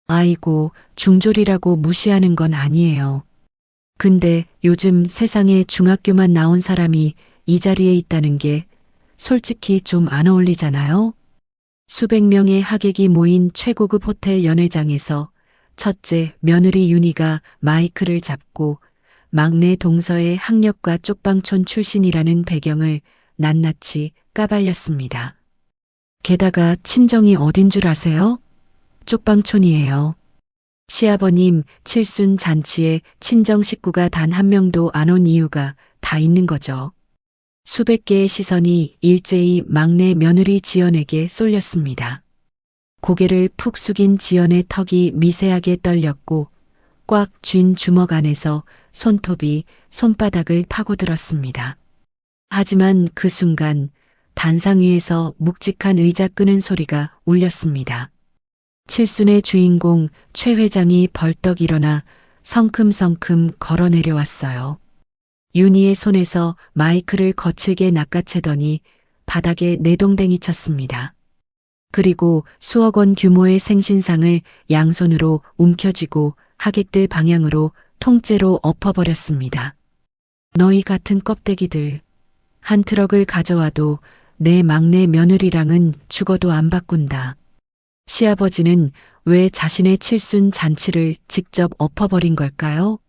아이고, 중졸이라고 무시하는 건 아니에요. 근데 요즘 세상에 중학교만 나온 사람이 이 자리에 있다는 게 솔직히 좀 안 어울리잖아요? 수백 명의 하객이 모인 최고급 호텔 연회장에서 첫째 며느리 윤희가 마이크를 잡고 막내 동서의 학력과 쪽방촌 출신이라는 배경을 낱낱이 까발렸습니다. 게다가 친정이 어딘 줄 아세요? 쪽방촌이에요. 시아버님 칠순 잔치에 친정 식구가 단 한 명도 안 온 이유가 다 있는 거죠. 수백 개의 시선이 일제히 막내 며느리 지연에게 쏠렸습니다. 고개를 푹 숙인 지연의 턱이 미세하게 떨렸고 꽉 쥔 주먹 안에서 손톱이 손바닥을 파고들었습니다. 하지만 그 순간 단상 위에서 묵직한 의자 끄는 소리가 울렸습니다. 칠순의 주인공 최 회장이 벌떡 일어나 성큼성큼 걸어 내려왔어요. 윤희의 손에서 마이크를 거칠게 낚아채더니 바닥에 내동댕이 쳤습니다. 그리고 수억 원 규모의 생신상을 양손으로 움켜쥐고 하객들 방향으로 통째로 엎어버렸습니다. 너희 같은 껍데기들. 한 트럭을 가져와도 내 막내 며느리랑은 죽어도 안 바꾼다. 시아버지는 왜 자신의 칠순 잔치를 직접 엎어버린 걸까요?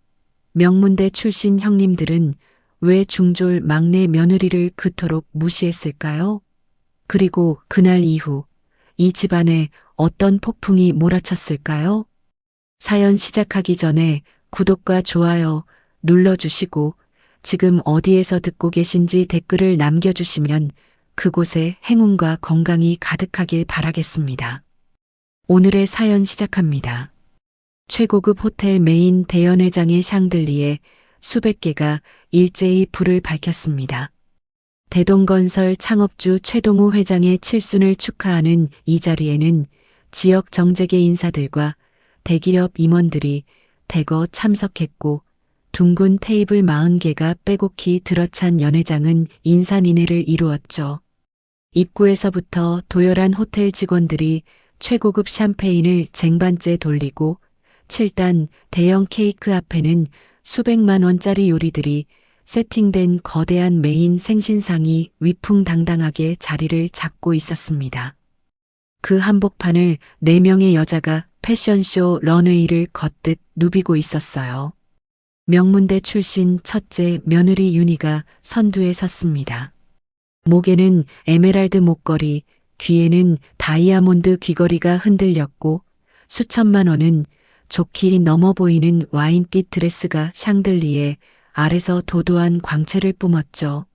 명문대 출신 형님들은 왜 중졸 막내 며느리를 그토록 무시했을까요? 그리고 그날 이후 이 집안에 어떤 폭풍이 몰아쳤을까요? 사연 시작하기 전에 구독과 좋아요 눌러주시고 지금 어디에서 듣고 계신지 댓글을 남겨주시면 그곳에 행운과 건강이 가득하길 바라겠습니다. 오늘의 사연 시작합니다. 최고급 호텔 메인 대연회장의 샹들리에 수백 개가 일제히 불을 밝혔습니다. 대동건설 창업주 최동호 회장의 칠순을 축하하는 이 자리에는 지역 정재계 인사들과 대기업 임원들이 대거 참석했고 둥근 테이블 40개가 빼곡히 들어찬 연회장은 인산인해를 이루었죠. 입구에서부터 도열한 호텔 직원들이 최고급 샴페인을 쟁반째 돌리고 7단 대형 케이크 앞에는 수백만 원짜리 요리들이 세팅된 거대한 메인 생신상이 위풍당당하게 자리를 잡고 있었습니다. 그 한복판을 4명의 여자가 패션쇼 런웨이를 걷듯 누비고 있었어요. 명문대 출신 첫째 며느리 윤희가 선두에 섰습니다. 목에는 에메랄드 목걸이, 귀에는 다이아몬드 귀걸이가 흔들렸고 수천만 원은 좋게 넘어 보이는 와인빛 드레스가 샹들리에 아래서 도도한 광채를 뿜었죠.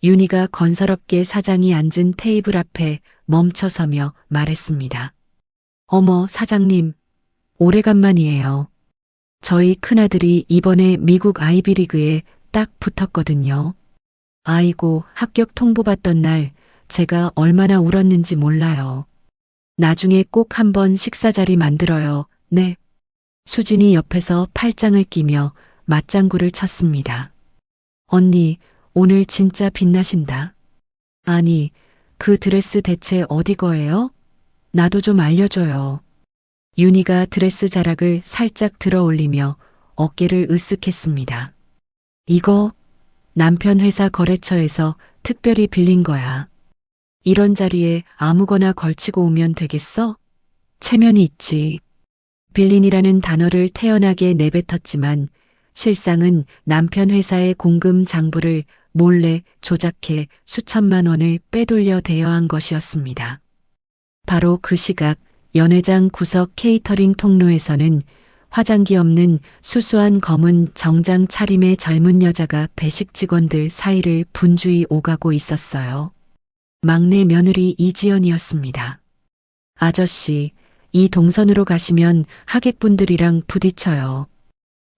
윤희가 건설업계 사장이 앉은 테이블 앞에 멈춰서며 말했습니다. 어머 사장님, 오래간만이에요. 저희 큰아들이 이번에 미국 아이비리그에 딱 붙었거든요. 아이고 합격 통보받던 날 제가 얼마나 울었는지 몰라요. 나중에 꼭 한번 식사 자리 만들어요. 네. 수진이 옆에서 팔짱을 끼며 맞장구를 쳤습니다. 언니, 오늘 진짜 빛나신다. 아니, 그 드레스 대체 어디 거예요? 나도 좀 알려줘요. 윤희가 드레스 자락을 살짝 들어 올리며 어깨를 으쓱했습니다. 이거 남편 회사 거래처에서 특별히 빌린 거야. 이런 자리에 아무거나 걸치고 오면 되겠어? 체면이 있지. 빌린이라는 단어를 태연하게 내뱉었지만 실상은 남편 회사의 공금 장부를 몰래 조작해 수천만 원을 빼돌려 대여한 것이었습니다. 바로 그 시각 연회장 구석 케이터링 통로에서는 화장기 없는 수수한 검은 정장 차림의 젊은 여자가 배식 직원들 사이를 분주히 오가고 있었어요. 막내 며느리 이지연이었습니다. 아저씨, 이 동선으로 가시면 하객분들이랑 부딪혀요.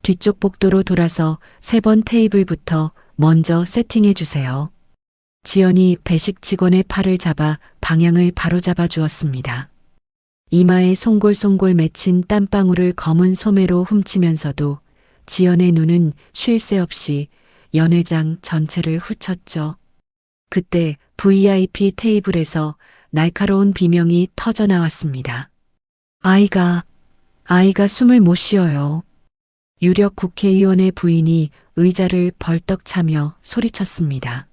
뒤쪽 복도로 돌아서 3번 테이블부터 먼저 세팅해 주세요. 지연이 배식 직원의 팔을 잡아 방향을 바로잡아 주었습니다. 이마에 송골송골 맺힌 땀방울을 검은 소매로 훔치면서도 지연의 눈은 쉴 새 없이 연회장 전체를 훑었죠. 그때 VIP 테이블에서 날카로운 비명이 터져 나왔습니다. 아이가 아이가 숨을 못 쉬어요. 유력 국회의원의 부인이 의자를 벌떡 차며 소리쳤습니다.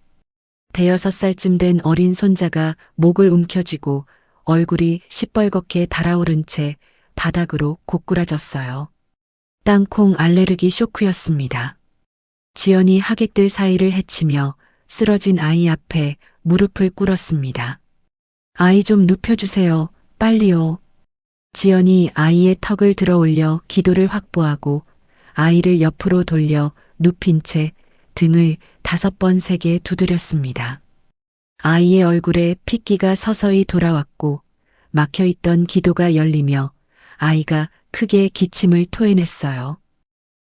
대여섯 살쯤 된 어린 손자가 목을 움켜쥐고 얼굴이 시뻘겋게 달아오른 채 바닥으로 고꾸라졌어요. 땅콩 알레르기 쇼크였습니다. 지연이 하객들 사이를 헤치며 쓰러진 아이 앞에 무릎을 꿇었습니다. 아이 좀 눕혀주세요. 빨리요. 지연이 아이의 턱을 들어 올려 기도를 확보하고 아이를 옆으로 돌려 눕힌 채 등을 5번 세게 두드렸습니다. 아이의 얼굴에 핏기가 서서히 돌아왔고 막혀있던 기도가 열리며 아이가 크게 기침을 토해냈어요.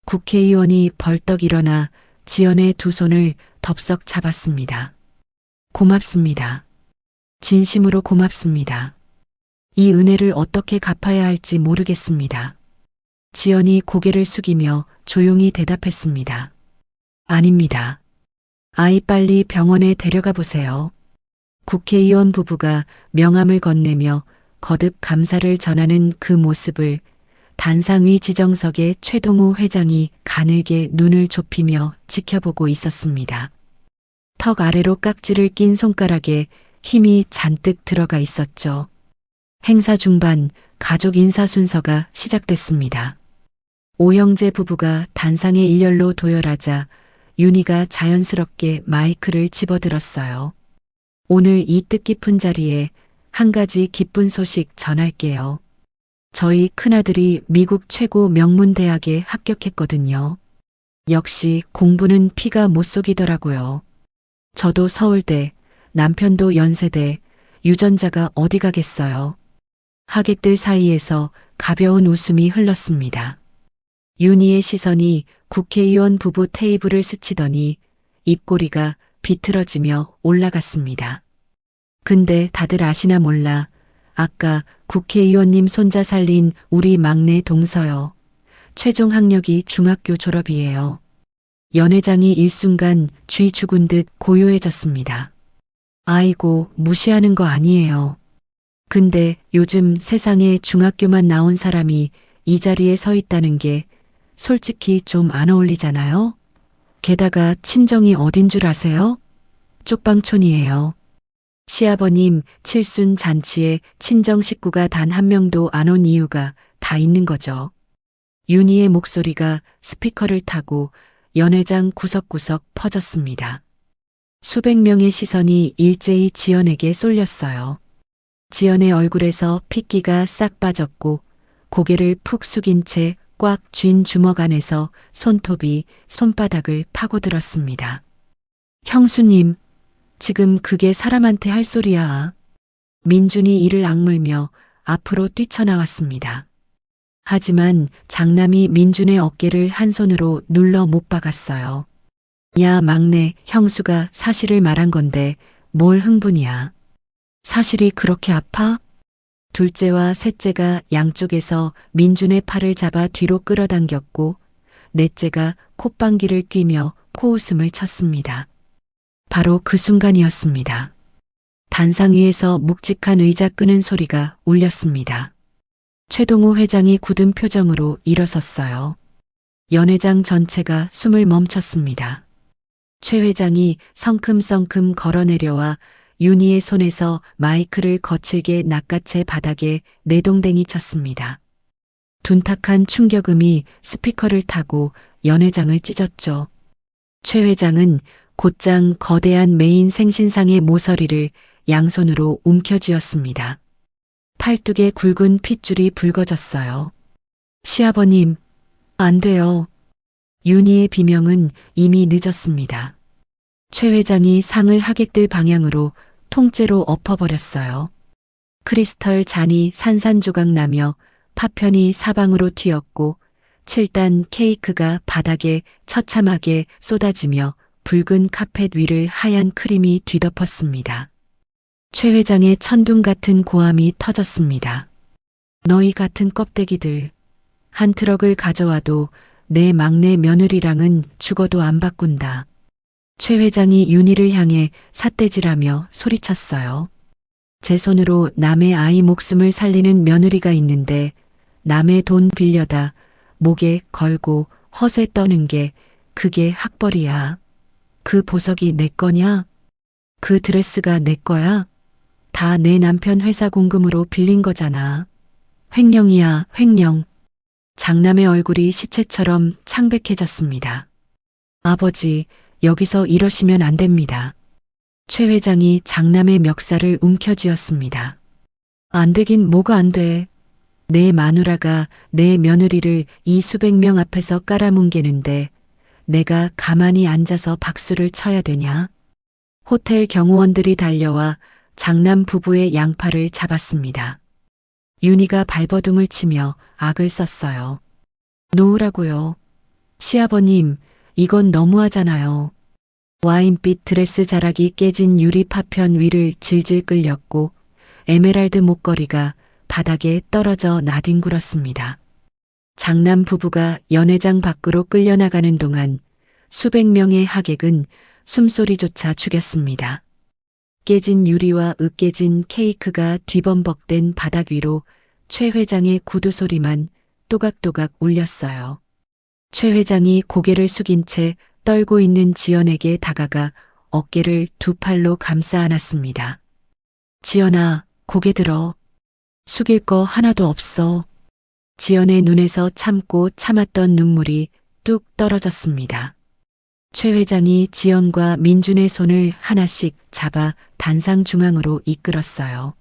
국회의원이 벌떡 일어나 지연의 두 손을 덥석 잡았습니다. 고맙습니다. 진심으로 고맙습니다. 이 은혜를 어떻게 갚아야 할지 모르겠습니다. 지연이 고개를 숙이며 조용히 대답했습니다. 아닙니다. 아이 빨리 병원에 데려가 보세요. 국회의원 부부가 명함을 건네며 거듭 감사를 전하는 그 모습을 단상위 지정석의 최동호 회장이 가늘게 눈을 좁히며 지켜보고 있었습니다. 턱 아래로 깍지를 낀 손가락에 힘이 잔뜩 들어가 있었죠. 행사 중반 가족 인사 순서가 시작됐습니다. 오형제 부부가 단상에 일렬로 도열하자 윤희가 자연스럽게 마이크를 집어들었어요. 오늘 이 뜻깊은 자리에 한 가지 기쁜 소식 전할게요. 저희 큰아들이 미국 최고 명문대학에 합격했거든요. 역시 공부는 피가 못 속이더라고요. 저도 서울대, 남편도 연세대, 유전자가 어디 가겠어요. 하객들 사이에서 가벼운 웃음이 흘렀습니다. 윤희의 시선이 국회의원 부부 테이블을 스치더니 입꼬리가 비틀어지며 올라갔습니다. 근데 다들 아시나 몰라. 아까 국회의원님 손자 살린 우리 막내 동서요. 최종 학력이 중학교 졸업이에요. 연 회장이 일순간 쥐 죽은 듯 고요해졌습니다. 아이고, 무시하는 거 아니에요. 근데 요즘 세상에 중학교만 나온 사람이 이 자리에 서 있다는 게 솔직히 좀 안 어울리잖아요? 게다가 친정이 어딘 줄 아세요? 쪽방촌이에요. 시아버님 칠순 잔치에 친정 식구가 단 한 명도 안 온 이유가 다 있는 거죠. 윤희의 목소리가 스피커를 타고 연회장 구석구석 퍼졌습니다. 수백 명의 시선이 일제히 지연에게 쏠렸어요. 지연의 얼굴에서 핏기가 싹 빠졌고 고개를 푹 숙인 채 꽉 쥔 주먹 안에서 손톱이 손바닥을 파고들었습니다. 형수님, 지금 그게 사람한테 할 소리야. 민준이 이를 악물며 앞으로 뛰쳐나왔습니다. 하지만 장남이 민준의 어깨를 한 손으로 눌러 못 박았어요. 야, 막내, 형수가 사실을 말한 건데 뭘 흥분이야. 사실이 그렇게 아파? 둘째와 셋째가 양쪽에서 민준의 팔을 잡아 뒤로 끌어당겼고 넷째가 콧방귀를 뀌며 코웃음을 쳤습니다. 바로 그 순간이었습니다. 단상 위에서 묵직한 의자 끄는 소리가 울렸습니다. 최동호 회장이 굳은 표정으로 일어섰어요. 연 회장 전체가 숨을 멈췄습니다. 최 회장이 성큼성큼 걸어내려와 윤희의 손에서 마이크를 거칠게 낚아채 바닥에 내동댕이 쳤습니다. 둔탁한 충격음이 스피커를 타고 연 회장을 찢었죠. 최 회장은 곧장 거대한 메인 생신상의 모서리를 양손으로 움켜쥐었습니다. 팔뚝에 굵은 핏줄이 붉어졌어요. 시아버님, 안 돼요. 윤희의 비명은 이미 늦었습니다. 최 회장이 상을 하객들 방향으로 통째로 엎어버렸어요. 크리스털 잔이 산산조각 나며 파편이 사방으로 튀었고 7단 케이크가 바닥에 처참하게 쏟아지며 붉은 카펫 위를 하얀 크림이 뒤덮었습니다. 최 회장의 천둥 같은 고함이 터졌습니다. 너희 같은 껍데기들. 한 트럭을 가져와도 내 막내 며느리랑은 죽어도 안 바꾼다. 최 회장이 윤희를 향해 삿대질하며 소리쳤어요. 제 손으로 남의 아이 목숨을 살리는 며느리가 있는데 남의 돈 빌려다 목에 걸고 허세 떠는 게 그게 학벌이야. 그 보석이 내 거냐? 그 드레스가 내 거야? 다 내 남편 회사 공금으로 빌린 거잖아. 횡령이야, 횡령. 장남의 얼굴이 시체처럼 창백해졌습니다. 아버지, 여기서 이러시면 안 됩니다. 최 회장이 장남의 멱살을 움켜쥐었습니다. 안 되긴 뭐가 안 돼. 내 마누라가 내 며느리를 이 수백 명 앞에서 깔아뭉개는데 내가 가만히 앉아서 박수를 쳐야 되냐? 호텔 경호원들이 달려와 장남 부부의 양팔을 잡았습니다. 윤희가 발버둥을 치며 악을 썼어요. 놓으라고요. 시아버님, 이건 너무하잖아요. 와인빛 드레스 자락이 깨진 유리 파편 위를 질질 끌렸고 에메랄드 목걸이가 바닥에 떨어져 나뒹굴었습니다. 장남 부부가 연회장 밖으로 끌려나가는 동안 수백 명의 하객은 숨소리조차 죽였습니다. 깨진 유리와 으깨진 케이크가 뒤범벅된 바닥 위로 최 회장의 구두 소리만 또각또각 울렸어요. 최 회장이 고개를 숙인 채 떨고 있는 지연에게 다가가 어깨를 두 팔로 감싸 안았습니다. 지연아, 고개 들어. 숙일 거 하나도 없어. 지연의 눈에서 참고 참았던 눈물이 뚝 떨어졌습니다. 최 회장이 지연과 민준의 손을 하나씩 잡아 단상 중앙으로 이끌었어요.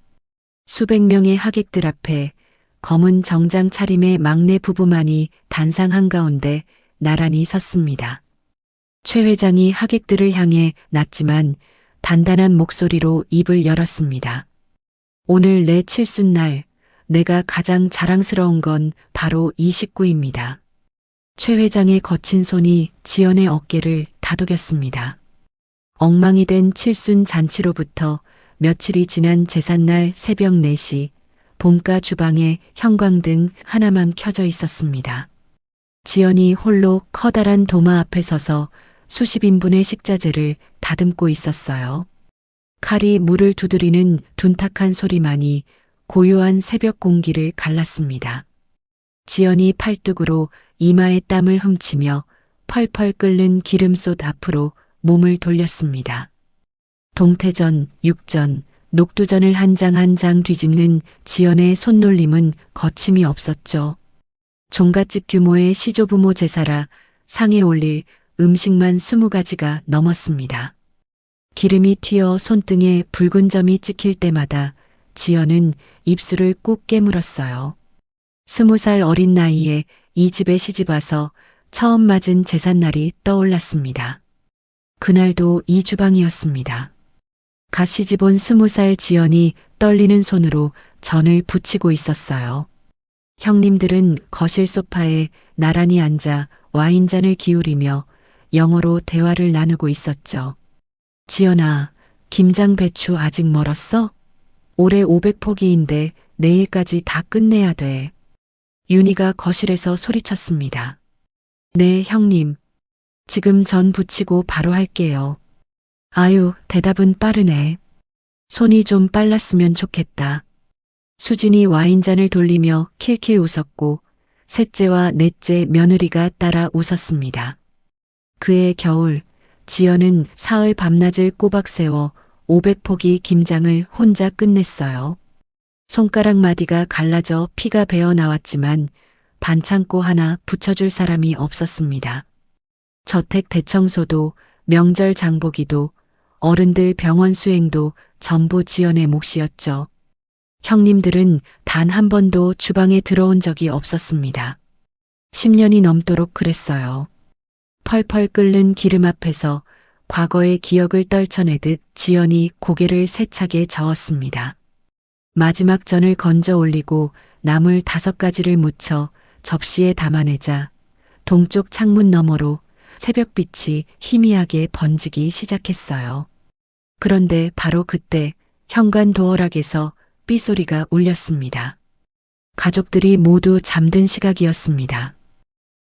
수백 명의 하객들 앞에 검은 정장 차림의 막내 부부만이 단상 한가운데 나란히 섰습니다. 최 회장이 하객들을 향해 낮지만 단단한 목소리로 입을 열었습니다. 오늘 내 칠순날 내가 가장 자랑스러운 건 바로 이 식구입니다. 최 회장의 거친 손이 지연의 어깨를 다독였습니다. 엉망이 된 칠순 잔치로부터 며칠이 지난 제삿날 새벽 4시 본가 주방에 형광등 하나만 켜져 있었습니다. 지연이 홀로 커다란 도마 앞에 서서 수십 인분의 식자재를 다듬고 있었어요. 칼이 물을 두드리는 둔탁한 소리만이 고요한 새벽 공기를 갈랐습니다. 지연이 팔뚝으로 이마에 땀을 훔치며 펄펄 끓는 기름솥 앞으로 몸을 돌렸습니다. 동태전, 육전, 녹두전을 한 장 한 장 뒤집는 지연의 손놀림은 거침이 없었죠. 종갓집 규모의 시조부모 제사라 상에 올릴 음식만 20가지가 넘었습니다. 기름이 튀어 손등에 붉은 점이 찍힐 때마다 지연은 입술을 꾹 깨물었어요. 20살 어린 나이에 이 집에 시집와서 처음 맞은 제삿날이 떠올랐습니다. 그날도 이 주방이었습니다. 갓 시집온 20살 지연이 떨리는 손으로 전을 부치고 있었어요. 형님들은 거실 소파에 나란히 앉아 와인잔을 기울이며 영어로 대화를 나누고 있었죠. 지연아, 김장 배추 아직 멀었어? 올해 500포기인데 내일까지 다 끝내야 돼. 윤희가 거실에서 소리쳤습니다. 네, 형님. 지금 전 부치고 바로 할게요. 아유, 대답은 빠르네. 손이 좀 빨랐으면 좋겠다. 수진이 와인잔을 돌리며 킬킬 웃었고 셋째와 넷째 며느리가 따라 웃었습니다. 그해 겨울 지연은 사흘 밤낮을 꼬박 세워 500포기 김장을 혼자 끝냈어요. 손가락 마디가 갈라져 피가 배어 나왔지만 반창고 하나 붙여줄 사람이 없었습니다. 저택 대청소도 명절 장보기도 어른들 병원 수행도 전부 지연의 몫이었죠. 형님들은 단 한 번도 주방에 들어온 적이 없었습니다. 10년이 넘도록 그랬어요. 펄펄 끓는 기름 앞에서 과거의 기억을 떨쳐내듯 지연이 고개를 세차게 저었습니다. 마지막 전을 건져 올리고 나물 5가지를 묻혀 접시에 담아내자 동쪽 창문 너머로 새벽빛이 희미하게 번지기 시작했어요. 그런데 바로 그때 현관 도어락에서 삐소리가 울렸습니다. 가족들이 모두 잠든 시각이었습니다.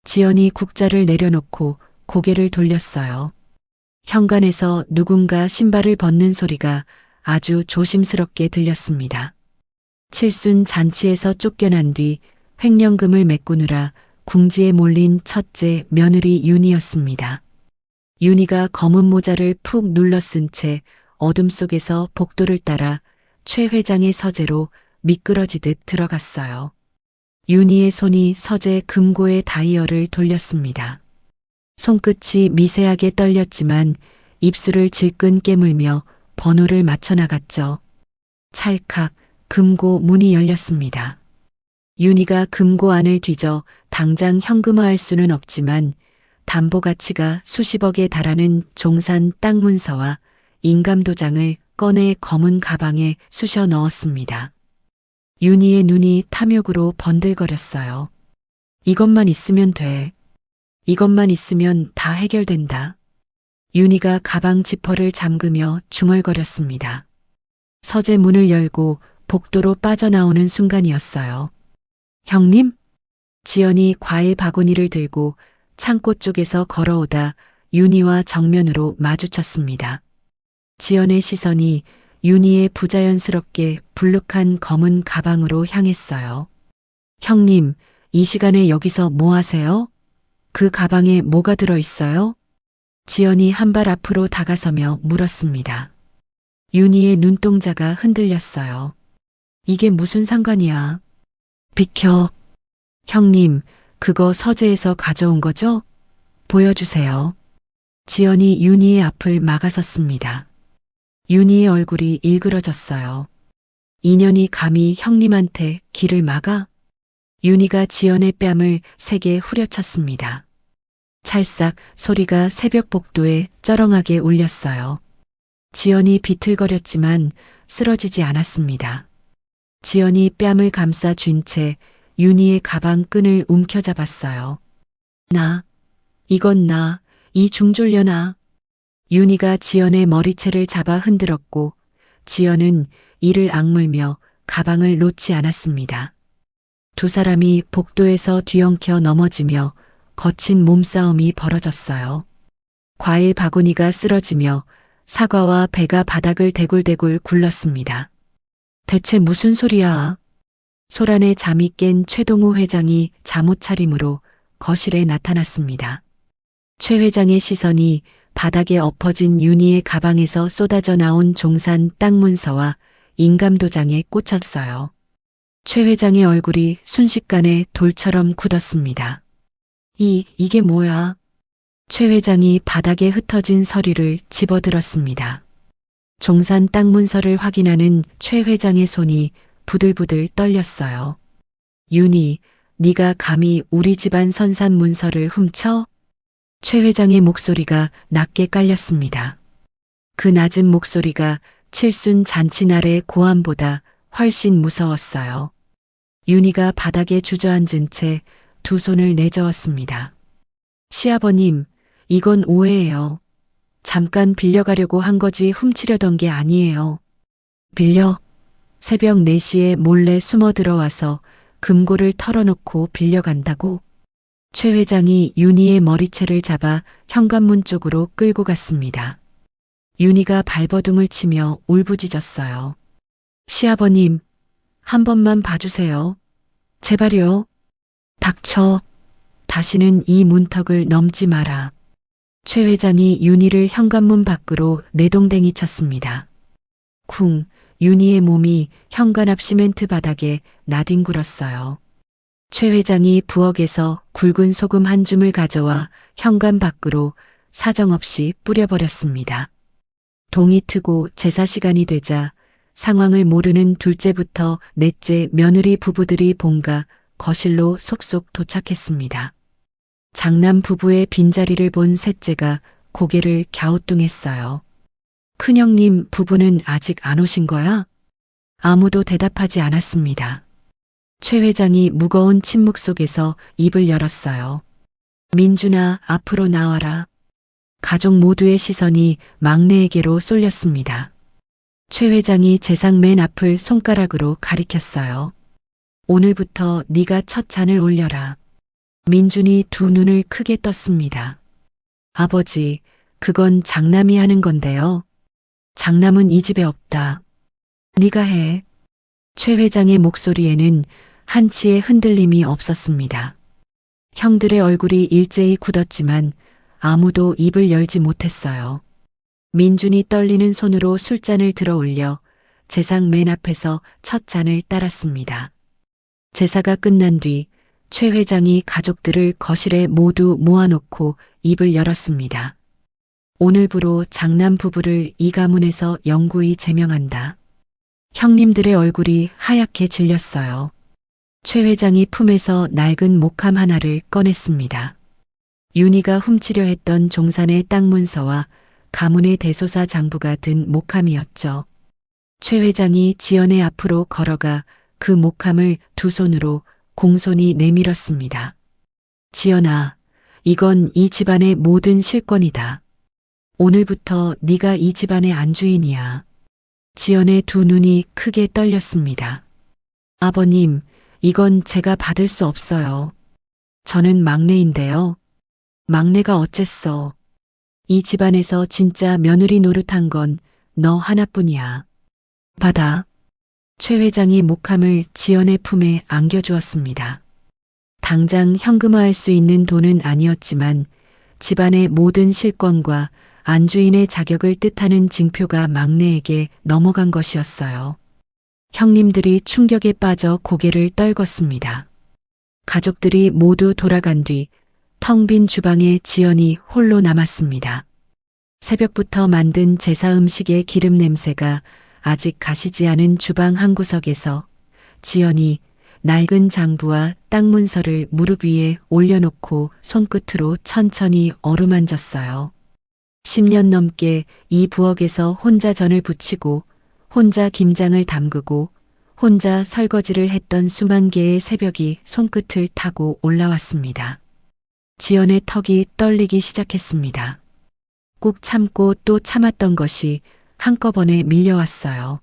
지연이 국자를 내려놓고 고개를 돌렸어요. 현관에서 누군가 신발을 벗는 소리가 아주 조심스럽게 들렸습니다. 칠순 잔치에서 쫓겨난 뒤 횡령금을 메꾸느라 궁지에 몰린 첫째 며느리 윤희였습니다. 윤희가 검은 모자를 푹 눌러 쓴 채 어둠 속에서 복도를 따라 최 회장의 서재로 미끄러지듯 들어갔어요. 윤희의 손이 서재 금고의 다이얼을 돌렸습니다. 손끝이 미세하게 떨렸지만 입술을 질끈 깨물며 번호를 맞춰 나갔죠. 찰칵 금고 문이 열렸습니다. 윤희가 금고 안을 뒤져 당장 현금화할 수는 없지만 담보 가치가 수십억에 달하는 종산 땅 문서와 인감도장을 꺼내 검은 가방에 쑤셔 넣었습니다. 윤희의 눈이 탐욕으로 번들거렸어요. 이것만 있으면 돼. 이것만 있으면 다 해결된다. 윤희가 가방 지퍼를 잠그며 중얼거렸습니다. 서재 문을 열고 복도로 빠져나오는 순간이었어요. 형님? 지연이 과일 바구니를 들고 창고 쪽에서 걸어오다 윤희와 정면으로 마주쳤습니다. 지연의 시선이 윤희의 부자연스럽게 불룩한 검은 가방으로 향했어요. 형님, 이 시간에 여기서 뭐 하세요? 그 가방에 뭐가 들어있어요? 지연이 한 발 앞으로 다가서며 물었습니다. 윤희의 눈동자가 흔들렸어요. 이게 무슨 상관이야? 비켜. 형님, 그거 서재에서 가져온 거죠? 보여주세요. 지연이 윤희의 앞을 막아섰습니다. 윤희의 얼굴이 일그러졌어요. 인연이 감히 형님한테 길을 막아? 윤희가 지연의 뺨을 세게 후려쳤습니다. 찰싹 소리가 새벽 복도에 쩌렁하게 울렸어요. 지연이 비틀거렸지만 쓰러지지 않았습니다. 지연이 뺨을 감싸 쥔 채 윤희의 가방 끈을 움켜잡았어요. 이건 이 중졸려나. 윤희가 지연의 머리채를 잡아 흔들었고 지연은 이를 악물며 가방을 놓지 않았습니다. 두 사람이 복도에서 뒤엉켜 넘어지며 거친 몸싸움이 벌어졌어요. 과일 바구니가 쓰러지며 사과와 배가 바닥을 대굴대굴 굴렀습니다. 대체 무슨 소리야? 소란에 잠이 깬 최동호 회장이 잠옷 차림으로 거실에 나타났습니다. 최 회장의 시선이 바닥에 엎어진 윤희의 가방에서 쏟아져 나온 종산 땅 문서와 인감도장에 꽂혔어요. 최 회장의 얼굴이 순식간에 돌처럼 굳었습니다. 이게 뭐야? 최 회장이 바닥에 흩어진 서류를 집어들었습니다. 종산 땅 문서를 확인하는 최 회장의 손이 부들부들 떨렸어요. 윤희, 네가 감히 우리 집안 선산 문서를 훔쳐? 최 회장의 목소리가 낮게 깔렸습니다. 그 낮은 목소리가 칠순 잔치날의 고함보다 훨씬 무서웠어요. 윤희가 바닥에 주저앉은 채 두 손을 내저었습니다. 시아버님, 이건 오해예요. 잠깐 빌려가려고 한 거지 훔치려던 게 아니에요. 빌려? 새벽 4시에 몰래 숨어 들어와서 금고를 털어놓고 빌려간다고? 최 회장이 윤희의 머리채를 잡아 현관문 쪽으로 끌고 갔습니다. 윤희가 발버둥을 치며 울부짖었어요. 시아버님, 한 번만 봐주세요. 제발요. 닥쳐. 다시는 이 문턱을 넘지 마라. 최 회장이 윤희를 현관문 밖으로 내동댕이 쳤습니다. 쿵, 윤희의 몸이 현관 앞 시멘트 바닥에 나뒹굴었어요. 최 회장이 부엌에서 굵은 소금 한 줌을 가져와 현관 밖으로 사정없이 뿌려버렸습니다. 동이 트고 제사 시간이 되자 상황을 모르는 둘째부터 넷째 며느리 부부들이 본가 거실로 속속 도착했습니다. 장남 부부의 빈자리를 본 셋째가 고개를 갸우뚱했어요. 큰형님 부부는 아직 안 오신 거야? 아무도 대답하지 않았습니다. 최 회장이 무거운 침묵 속에서 입을 열었어요. 민준아, 앞으로 나와라. 가족 모두의 시선이 막내에게로 쏠렸습니다. 최 회장이 재상 맨 앞을 손가락으로 가리켰어요. 오늘부터 네가 첫 잔을 올려라. 민준이 두 눈을 크게 떴습니다. 아버지, 그건 장남이 하는 건데요. 장남은 이 집에 없다. 네가 해. 최 회장의 목소리에는 한치의 흔들림이 없었습니다. 형들의 얼굴이 일제히 굳었지만 아무도 입을 열지 못했어요. 민준이 떨리는 손으로 술잔을 들어 올려 제상 맨 앞에서 첫 잔을 따랐습니다. 제사가 끝난 뒤 최 회장이 가족들을 거실에 모두 모아놓고 입을 열었습니다. 오늘부로 장남 부부를 이 가문에서 영구히 제명한다. 형님들의 얼굴이 하얗게 질렸어요. 최 회장이 품에서 낡은 목함 하나를 꺼냈습니다. 윤희가 훔치려 했던 종산의 땅 문서와 가문의 대소사 장부가 든 목함이었죠. 최 회장이 지연의 앞으로 걸어가 그 목함을 두 손으로 공손히 내밀었습니다. 지연아, 이건 이 집안의 모든 실권이다. 오늘부터 네가 이 집안의 안주인이야. 지연의 두 눈이 크게 떨렸습니다. 아버님, 이건 제가 받을 수 없어요. 저는 막내인데요. 막내가 어쨌어. 이 집안에서 진짜 며느리 노릇한 건 너 하나뿐이야. 받아. 최 회장이 목함을 지연의 품에 안겨주었습니다. 당장 현금화할 수 있는 돈은 아니었지만 집안의 모든 실권과 안주인의 자격을 뜻하는 징표가 막내에게 넘어간 것이었어요. 형님들이 충격에 빠져 고개를 떨궜습니다. 가족들이 모두 돌아간 뒤 텅 빈 주방에 지연이 홀로 남았습니다. 새벽부터 만든 제사 음식의 기름 냄새가 아직 가시지 않은 주방 한 구석에서 지연이 낡은 장부와 땅 문서를 무릎 위에 올려놓고 손끝으로 천천히 어루만졌어요. 10년 넘게 이 부엌에서 혼자 전을 부치고 혼자 김장을 담그고 혼자 설거지를 했던 수만 개의 새벽이 손끝을 타고 올라왔습니다. 지연의 턱이 떨리기 시작했습니다. 꾹 참고 또 참았던 것이 한꺼번에 밀려왔어요.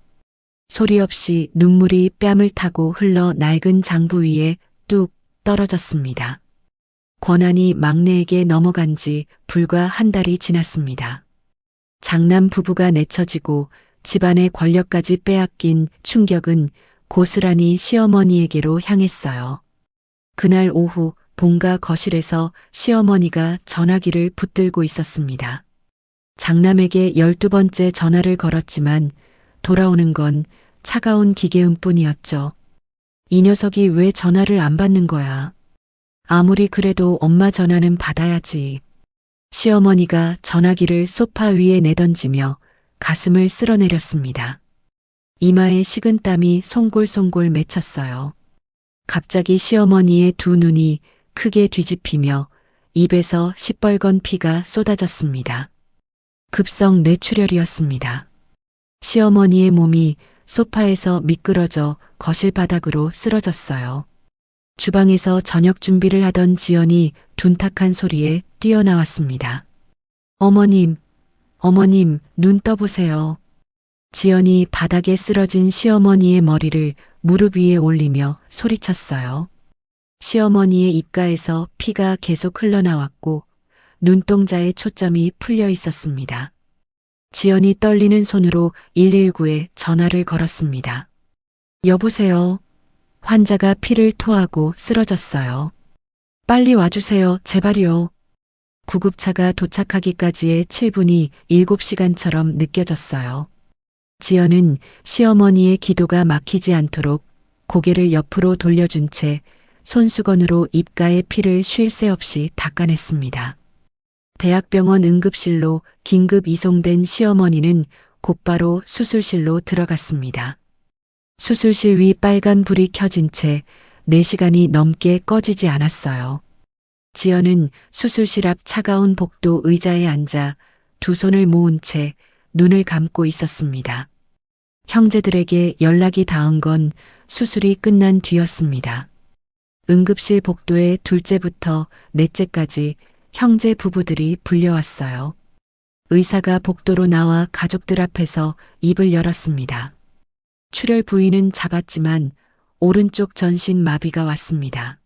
소리 없이 눈물이 뺨을 타고 흘러 낡은 장부 위에 뚝 떨어졌습니다. 권한이 막내에게 넘어간 지 불과 한 달이 지났습니다. 장남 부부가 내쳐지고 집안의 권력까지 빼앗긴 충격은 고스란히 시어머니에게로 향했어요. 그날 오후 본가 거실에서 시어머니가 전화기를 붙들고 있었습니다. 장남에게 12번째 전화를 걸었지만 돌아오는 건 차가운 기계음뿐이었죠. 이 녀석이 왜 전화를 안 받는 거야? 아무리 그래도 엄마 전화는 받아야지. 시어머니가 전화기를 소파 위에 내던지며 가슴을 쓸어내렸습니다. 이마에 식은 땀이 송골송골 맺혔어요. 갑자기 시어머니의 두 눈이 크게 뒤집히며 입에서 시뻘건 피가 쏟아졌습니다. 급성 뇌출혈이었습니다. 시어머니의 몸이 소파에서 미끄러져 거실 바닥으로 쓰러졌어요. 주방에서 저녁 준비를 하던 지연이 둔탁한 소리에 뛰어나왔습니다. 어머님, 어머님, 눈 떠보세요. 지연이 바닥에 쓰러진 시어머니의 머리를 무릎 위에 올리며 소리쳤어요. 시어머니의 입가에서 피가 계속 흘러나왔고 눈동자에 초점이 풀려 있었습니다. 지연이 떨리는 손으로 119에 전화를 걸었습니다. 여보세요. 환자가 피를 토하고 쓰러졌어요. 빨리 와주세요. 제발요. 구급차가 도착하기까지의 7분이 7시간처럼 느껴졌어요. 지연은 시어머니의 기도가 막히지 않도록 고개를 옆으로 돌려준 채 손수건으로 입가의 피를 쉴 새 없이 닦아냈습니다. 대학병원 응급실로 긴급 이송된 시어머니는 곧바로 수술실로 들어갔습니다. 수술실 위 빨간 불이 켜진 채 4시간이 넘게 꺼지지 않았어요. 지연은 수술실 앞 차가운 복도 의자에 앉아 두 손을 모은 채 눈을 감고 있었습니다. 형제들에게 연락이 닿은 건 수술이 끝난 뒤였습니다. 응급실 복도에 둘째부터 넷째까지 형제 부부들이 불려왔어요. 의사가 복도로 나와 가족들 앞에서 입을 열었습니다. 출혈 부위는 잡았지만 오른쪽 전신 마비가 왔습니다.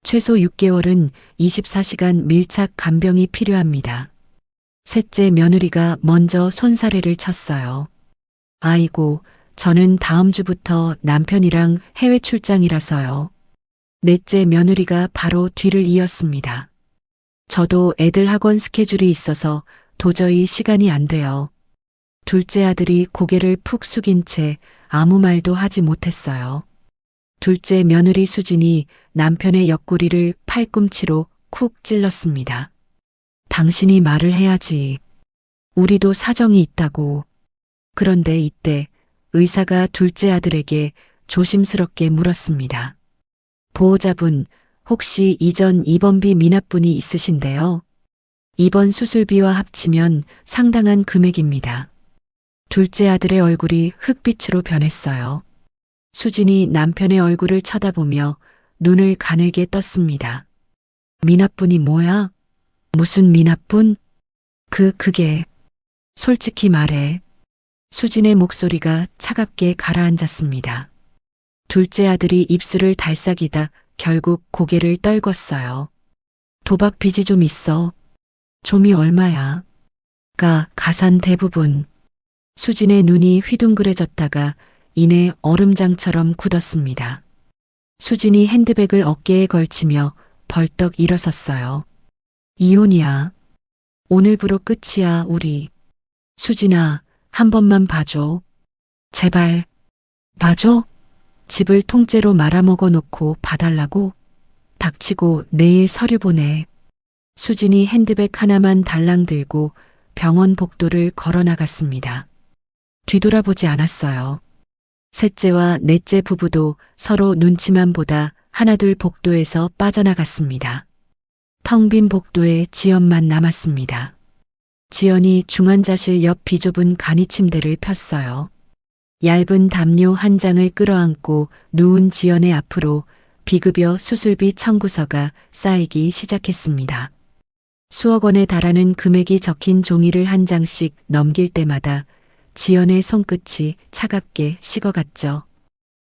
최소 6개월은 24시간 밀착 간병이 필요합니다. 셋째 며느리가 먼저 손사래를 쳤어요. 아이고, 저는 다음 주부터 남편이랑 해외 출장이라서요. 넷째 며느리가 바로 뒤를 이었습니다. 저도 애들 학원 스케줄이 있어서 도저히 시간이 안 돼요. 둘째 아들이 고개를 푹 숙인 채 아무 말도 하지 못했어요. 둘째 며느리 수진이 남편의 옆구리를 팔꿈치로 쿡 찔렀습니다. 당신이 말을 해야지. 우리도 사정이 있다고. 그런데 이때 의사가 둘째 아들에게 조심스럽게 물었습니다. 보호자분, 혹시 이전 입원비 미납분이 있으신데요? 입원 수술비와 합치면 상당한 금액입니다. 둘째 아들의 얼굴이 흑빛으로 변했어요. 수진이 남편의 얼굴을 쳐다보며 눈을 가늘게 떴습니다. 미납분이 뭐야? 무슨 미납분? 그게. 솔직히 말해. 수진의 목소리가 차갑게 가라앉았습니다. 둘째 아들이 입술을 달싹이다 결국 고개를 떨궜어요. 도박 빚이 좀 있어. 좀이 얼마야? 가산 대부분. 수진의 눈이 휘둥그레졌다가 이내 얼음장처럼 굳었습니다. 수진이 핸드백을 어깨에 걸치며 벌떡 일어섰어요. 이혼이야. 오늘부로 끝이야, 우리. 수진아, 한 번만 봐줘. 제발. 봐줘? 집을 통째로 말아먹어 놓고 봐달라고? 닥치고 내일 서류 보내. 수진이 핸드백 하나만 달랑 들고 병원 복도를 걸어 나갔습니다. 뒤돌아보지 않았어요. 셋째와 넷째 부부도 서로 눈치만 보다 하나둘 복도에서 빠져나갔습니다. 텅 빈 복도에 지연만 남았습니다. 지연이 중환자실 옆 비좁은 간이 침대를 폈어요. 얇은 담요 한 장을 끌어안고 누운 지연의 앞으로 비급여 수술비 청구서가 쌓이기 시작했습니다. 수억 원에 달하는 금액이 적힌 종이를 한 장씩 넘길 때마다 지연의 손끝이 차갑게 식어갔죠.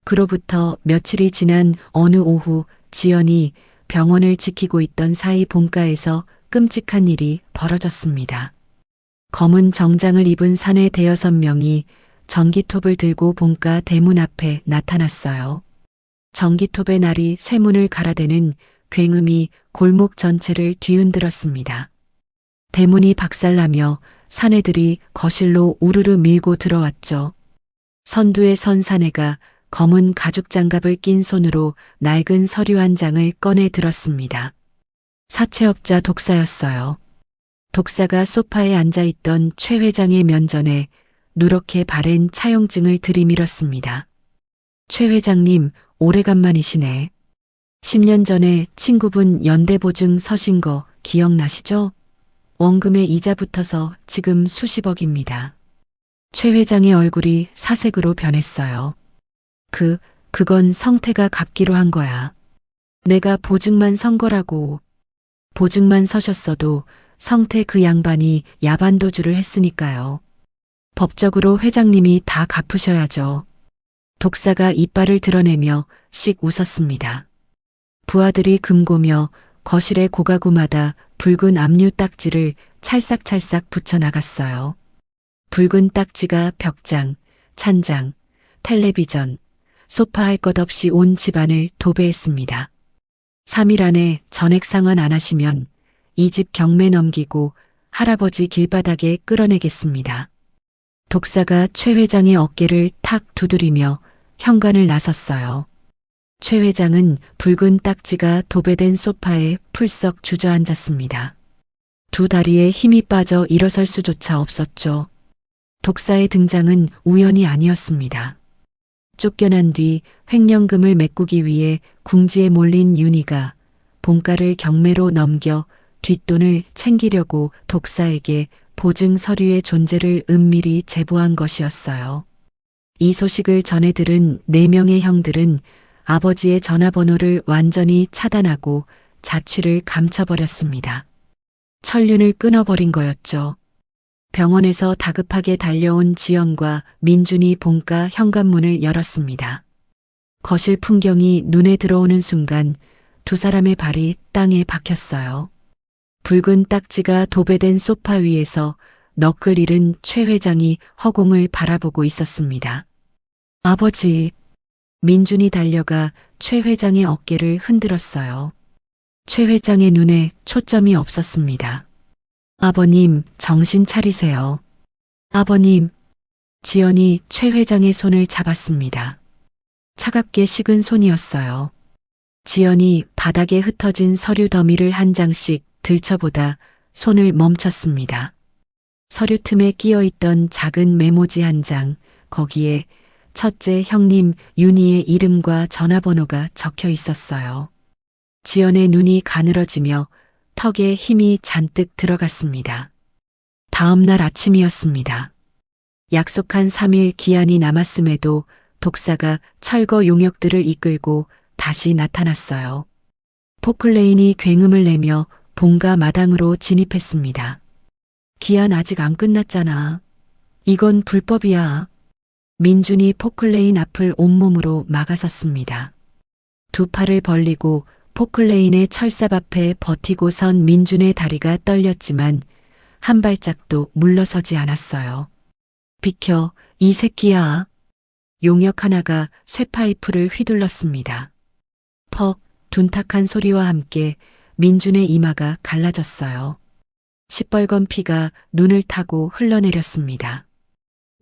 그로부터 며칠이 지난 어느 오후 지연이 병원을 지키고 있던 사이 본가에서 끔찍한 일이 벌어졌습니다. 검은 정장을 입은 사내 대여섯 명이 전기톱을 들고 본가 대문 앞에 나타났어요. 전기톱의 날이 쇠문을 갈아대는 굉음이 골목 전체를 뒤흔들었습니다. 대문이 박살나며 사내들이 거실로 우르르 밀고 들어왔죠. 선두에 선 사내가 검은 가죽 장갑을 낀 손으로 낡은 서류 한 장을 꺼내 들었습니다. 사채업자 독사였어요. 독사가 소파에 앉아있던 최 회장의 면전에 누렇게 바랜 차용증을 들이밀었습니다. 최 회장님, 오래간만이시네. 10년 전에 친구분 연대보증 서신 거 기억나시죠? 원금에 이자 붙어서 지금 수십억입니다. 최 회장의 얼굴이 사색으로 변했어요. 그건 성태가 갚기로 한 거야. 내가 보증만 선 거라고. 보증만 서셨어도 성태 그 양반이 야반도주를 했으니까요. 법적으로 회장님이 다 갚으셔야죠. 독사가 이빨을 드러내며 씩 웃었습니다. 부하들이 금고며 거실의 고가구마다 붉은 압류 딱지를 찰싹찰싹 붙여나갔어요. 붉은 딱지가 벽장, 찬장, 텔레비전, 소파 할 것 없이 온 집안을 도배했습니다. 3일 안에 전액 상환 안 하시면 이 집 경매 넘기고 할아버지 길바닥에 끌어내겠습니다. 독사가 최 회장의 어깨를 탁 두드리며 현관을 나섰어요. 최 회장은 붉은 딱지가 도배된 소파에 풀썩 주저앉았습니다. 두 다리에 힘이 빠져 일어설 수조차 없었죠. 독사의 등장은 우연이 아니었습니다. 쫓겨난 뒤 횡령금을 메꾸기 위해 궁지에 몰린 윤희가 본가를 경매로 넘겨 뒷돈을 챙기려고 독사에게 보증 서류의 존재를 은밀히 제보한 것이었어요. 이 소식을 전해 들은 4명의 형들은 아버지의 전화번호를 완전히 차단하고 자취를 감춰버렸습니다. 천륜을 끊어버린 거였죠. 병원에서 다급하게 달려온 지연과 민준이 본가 현관문을 열었습니다. 거실 풍경이 눈에 들어오는 순간 두 사람의 발이 땅에 박혔어요. 붉은 딱지가 도배된 소파 위에서 너클 잃은 최 회장이 허공을 바라보고 있었습니다. 아버지. 민준이 달려가 최 회장의 어깨를 흔들었어요. 최 회장의 눈에 초점이 없었습니다. 아버님, 정신 차리세요. 아버님. 지연이 최 회장의 손을 잡았습니다. 차갑게 식은 손이었어요. 지연이 바닥에 흩어진 서류 더미를 한 장씩 들춰보다 손을 멈췄습니다. 서류 틈에 끼어 있던 작은 메모지 한 장, 거기에 첫째 형님 윤희의 이름과 전화번호가 적혀 있었어요. 지연의 눈이 가늘어지며 턱에 힘이 잔뜩 들어갔습니다. 다음 날 아침이었습니다. 약속한 3일 기한이 남았음에도 독사가 철거 용역들을 이끌고 다시 나타났어요. 포클레인이 굉음을 내며 본가 마당으로 진입했습니다. 기한 아직 안 끝났잖아. 이건 불법이야. 민준이 포클레인 앞을 온몸으로 막아섰습니다. 두 팔을 벌리고 포클레인의 철삽 앞에 버티고 선 민준의 다리가 떨렸지만 한 발짝도 물러서지 않았어요. 비켜, 이 새끼야. 용역 하나가 쇠파이프를 휘둘렀습니다. 퍽, 둔탁한 소리와 함께 민준의 이마가 갈라졌어요. 시뻘건 피가 눈을 타고 흘러내렸습니다.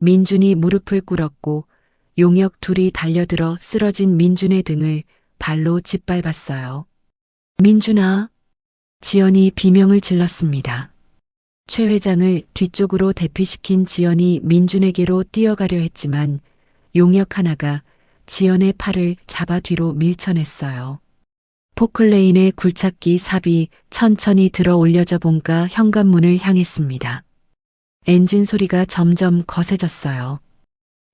민준이 무릎을 꿇었고 용역 둘이 달려들어 쓰러진 민준의 등을 발로 짓밟았어요. 민준아. 지연이 비명을 질렀습니다. 최 회장을 뒤쪽으로 대피시킨 지연이 민준에게로 뛰어가려 했지만 용역 하나가 지연의 팔을 잡아 뒤로 밀쳐냈어요. 포클레인의 굴착기 삽이 천천히 들어 올려져 본가 현관문을 향했습니다. 엔진 소리가 점점 거세졌어요.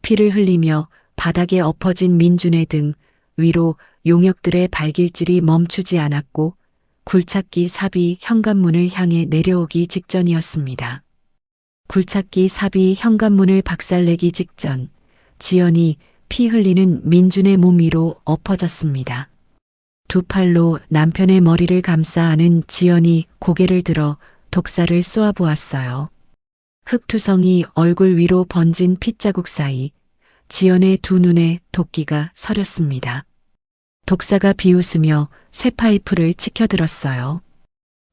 피를 흘리며 바닥에 엎어진 민준의 등 위로 용역들의 발길질이 멈추지 않았고 굴착기 삽이 현관문을 향해 내려오기 직전이었습니다. 굴착기 삽이 현관문을 박살내기 직전 지연이 피 흘리는 민준의 몸 위로 엎어졌습니다. 두 팔로 남편의 머리를 감싸 안은 지연이 고개를 들어 독사를 쏘아보았어요. 흙투성이 얼굴 위로 번진 핏자국 사이 지연의 두 눈에 도끼가 서렸습니다. 독사가 비웃으며 쇠파이프를 치켜들었어요.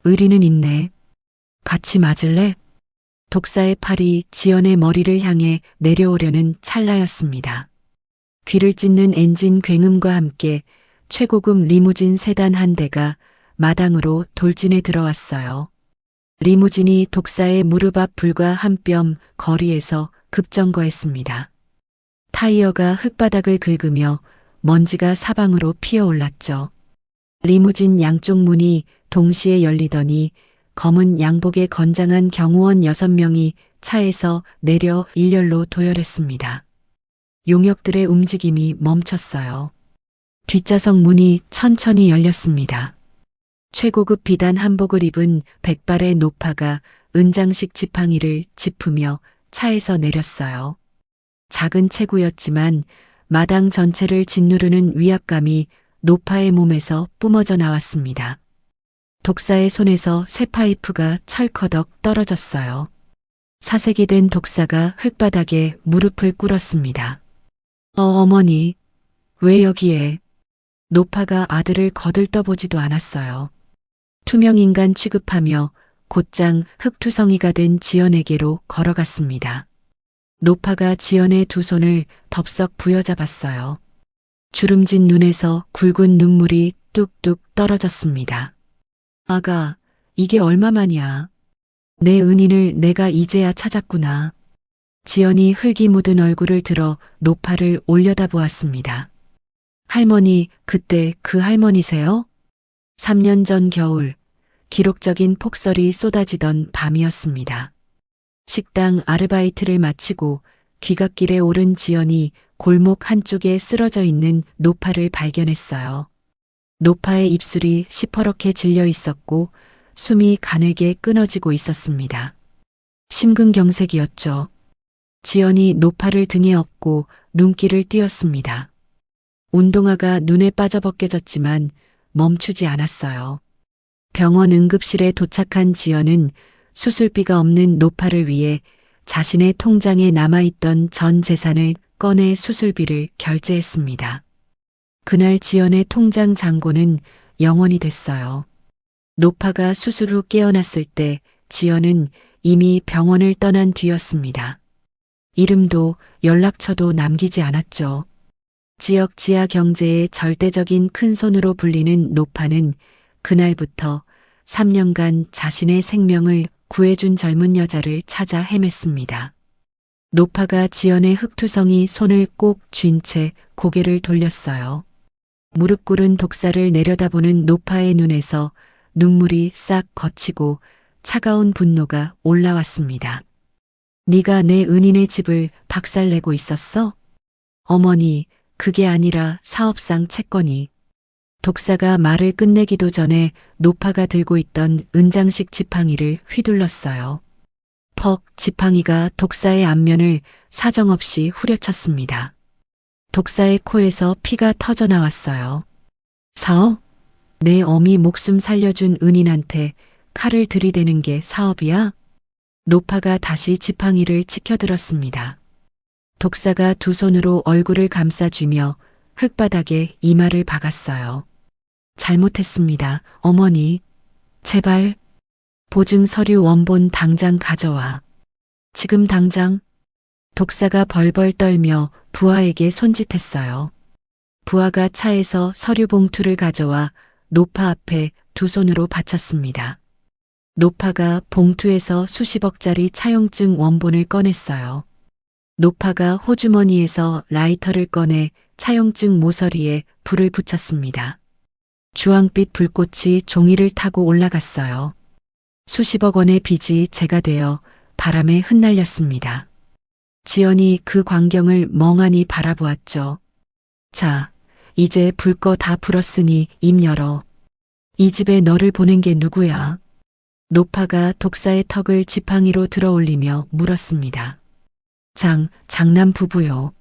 의리는 있네. 같이 맞을래? 독사의 팔이 지연의 머리를 향해 내려오려는 찰나였습니다. 귀를 찢는 엔진 굉음과 함께 최고급 리무진 세단 한 대가 마당으로 돌진해 들어왔어요. 리무진이 독사의 무릎 앞 불과 한 뼘 거리에서 급정거했습니다. 타이어가 흙바닥을 긁으며 먼지가 사방으로 피어올랐죠. 리무진 양쪽 문이 동시에 열리더니 검은 양복에 건장한 경호원 6명이 차에서 내려 일렬로 도열했습니다. 용역들의 움직임이 멈췄어요. 뒷좌석 문이 천천히 열렸습니다. 최고급 비단 한복을 입은 백발의 노파가 은장식 지팡이를 짚으며 차에서 내렸어요. 작은 체구였지만 마당 전체를 짓누르는 위압감이 노파의 몸에서 뿜어져 나왔습니다. 독사의 손에서 쇠파이프가 철커덕 떨어졌어요. 사색이 된 독사가 흙바닥에 무릎을 꿇었습니다. 어머니, 왜 여기에? 노파가 아들을 거들떠보지도 않았어요. 투명인간 취급하며 곧장 흙투성이가 된 지연에게로 걸어갔습니다. 노파가 지연의 두 손을 덥석 부여잡았어요. 주름진 눈에서 굵은 눈물이 뚝뚝 떨어졌습니다. 아가, 이게 얼마만이야? 내 은인을 내가 이제야 찾았구나. 지연이 흙이 묻은 얼굴을 들어 노파를 올려다보았습니다. 할머니, 그때 그 할머니세요? 3년 전 겨울, 기록적인 폭설이 쏟아지던 밤이었습니다. 식당 아르바이트를 마치고 귀갓길에 오른 지연이 골목 한쪽에 쓰러져 있는 노파를 발견했어요. 노파의 입술이 시퍼렇게 질려 있었고 숨이 가늘게 끊어지고 있었습니다. 심근경색이었죠. 지연이 노파를 등에 업고 눈길을 띄었습니다. 운동화가 눈에 빠져 벗겨졌지만 멈추지 않았어요. 병원 응급실에 도착한 지연은 수술비가 없는 노파를 위해 자신의 통장에 남아있던 전 재산을 꺼내 수술비를 결제했습니다. 그날 지연의 통장 잔고는 0원이 됐어요. 노파가 수술 후 깨어났을 때 지연은 이미 병원을 떠난 뒤였습니다. 이름도 연락처도 남기지 않았죠. 지역 지하 경제의 절대적인 큰손으로 불리는 노파는 그날부터 3년간 자신의 생명을 구해준 젊은 여자를 찾아 헤맸습니다. 노파가 지연의 흑투성이 손을 꼭 쥔 채 고개를 돌렸어요. 무릎 꿇은 독사를 내려다보는 노파의 눈에서 눈물이 싹 거치고 차가운 분노가 올라왔습니다. 네가 내 은인의 집을 박살내고 있었어? 어머니, 그게 아니라 사업상 채권이. 독사가 말을 끝내기도 전에 노파가 들고 있던 은장식 지팡이를 휘둘렀어요. 퍽 지팡이가 독사의 안면을 사정없이 후려쳤습니다. 독사의 코에서 피가 터져 나왔어요. 사업? 내 어미 목숨 살려준 은인한테 칼을 들이대는 게 사업이야? 노파가 다시 지팡이를 치켜들었습니다. 독사가 두 손으로 얼굴을 감싸쥐며 흙바닥에 이마를 박았어요. 잘못했습니다, 어머니. 제발. 보증 서류 원본 당장 가져와. 지금 당장. 독사가 벌벌 떨며 부하에게 손짓했어요. 부하가 차에서 서류 봉투를 가져와 노파 앞에 두 손으로 바쳤습니다. 노파가 봉투에서 수십억짜리 차용증 원본을 꺼냈어요. 노파가 호주머니에서 라이터를 꺼내 차용증 모서리에 불을 붙였습니다. 주황빛 불꽃이 종이를 타고 올라갔어요. 수십억 원의 빚이 재가 되어 바람에 흩날렸습니다. 지연이 그 광경을 멍하니 바라보았죠. 자, 이제 불 꺼 다 불었으니 입 열어. 이 집에 너를 보낸 게 누구야? 노파가 독사의 턱을 지팡이로 들어올리며 물었습니다. 장남 부부요.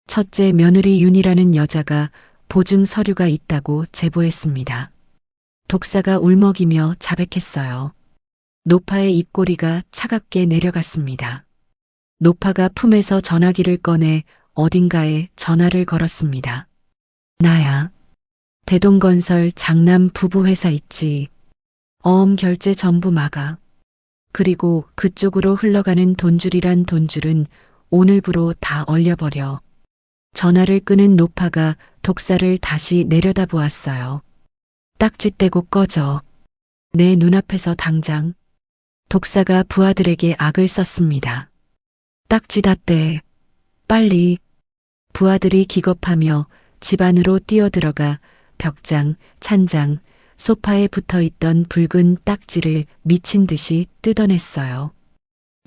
첫째 며느리 윤이라는 여자가 보증 서류가 있다고 제보했습니다. 독사가 울먹이며 자백했어요. 노파의 입꼬리가 차갑게 내려갔습니다. 노파가 품에서 전화기를 꺼내 어딘가에 전화를 걸었습니다. 나야. 대동건설 장남 부부 회사 있지. 어음 결제 전부 막아. 그리고 그쪽으로 흘러가는 돈줄이란 돈줄은 오늘부로 다 얼려버려. 전화를 끄는 노파가 독사를 다시 내려다보았어요. 딱지 떼고 꺼져. 내 눈앞에서 당장. 독사가 부하들에게 악을 썼습니다. 딱지 다 떼. 빨리. 부하들이 기겁하며 집 안으로 뛰어들어가 벽장, 찬장, 소파에 붙어있던 붉은 딱지를 미친 듯이 뜯어냈어요.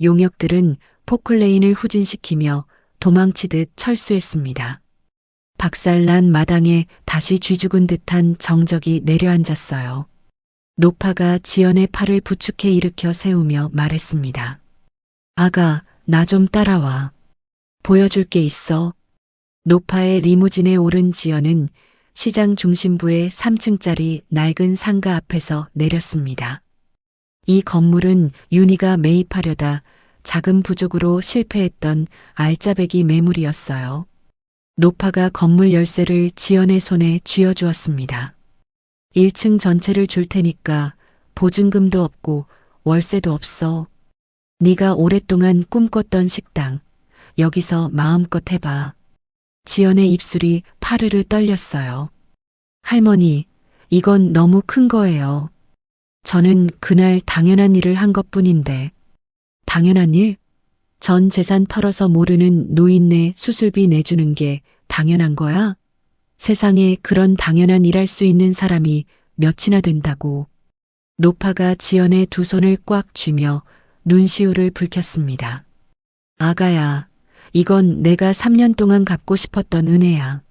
용역들은 포클레인을 후진시키며 도망치듯 철수했습니다. 박살난 마당에 다시 쥐죽은 듯한 정적이 내려앉았어요. 노파가 지연의 팔을 부축해 일으켜 세우며 말했습니다. 아가, 나 좀 따라와. 보여줄 게 있어. 노파의 리무진에 오른 지연은 시장 중심부의 3층짜리 낡은 상가 앞에서 내렸습니다. 이 건물은 윤희가 매입하려다 자금 부족으로 실패했던 알짜배기 매물이었어요. 노파가 건물 열쇠를 지연의 손에 쥐어주었습니다. 1층 전체를 줄 테니까 보증금도 없고 월세도 없어. 네가 오랫동안 꿈꿨던 식당, 여기서 마음껏 해봐. 지연의 입술이 파르르 떨렸어요. 할머니, 이건 너무 큰 거예요. 저는 그날 당연한 일을 한 것뿐인데. 당연한 일? 전 재산 털어서 모르는 노인네 수술비 내주는 게 당연한 거야? 세상에 그런 당연한 일 할 수 있는 사람이 몇이나 된다고. 노파가 지연의 두 손을 꽉 쥐며 눈시울을 붉혔습니다. 아가야, 이건 내가 3년 동안 갚고 싶었던 은혜야.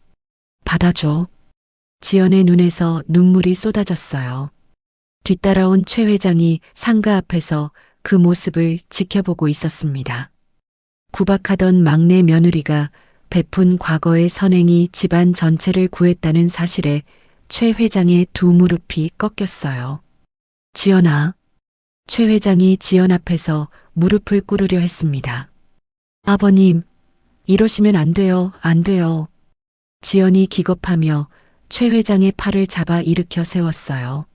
받아줘. 지연의 눈에서 눈물이 쏟아졌어요. 뒤따라온 최 회장이 상가 앞에서 그 모습을 지켜보고 있었습니다. 구박하던 막내 며느리가 베푼 과거의 선행이 집안 전체를 구했다는 사실에 최 회장의 두 무릎이 꺾였어요. 지연아. 최 회장이 지연 앞에서 무릎을 꿇으려 했습니다. 아버님, 이러시면 안 돼요, 안 돼요. 지연이 기겁하며 최 회장의 팔을 잡아 일으켜 세웠어요.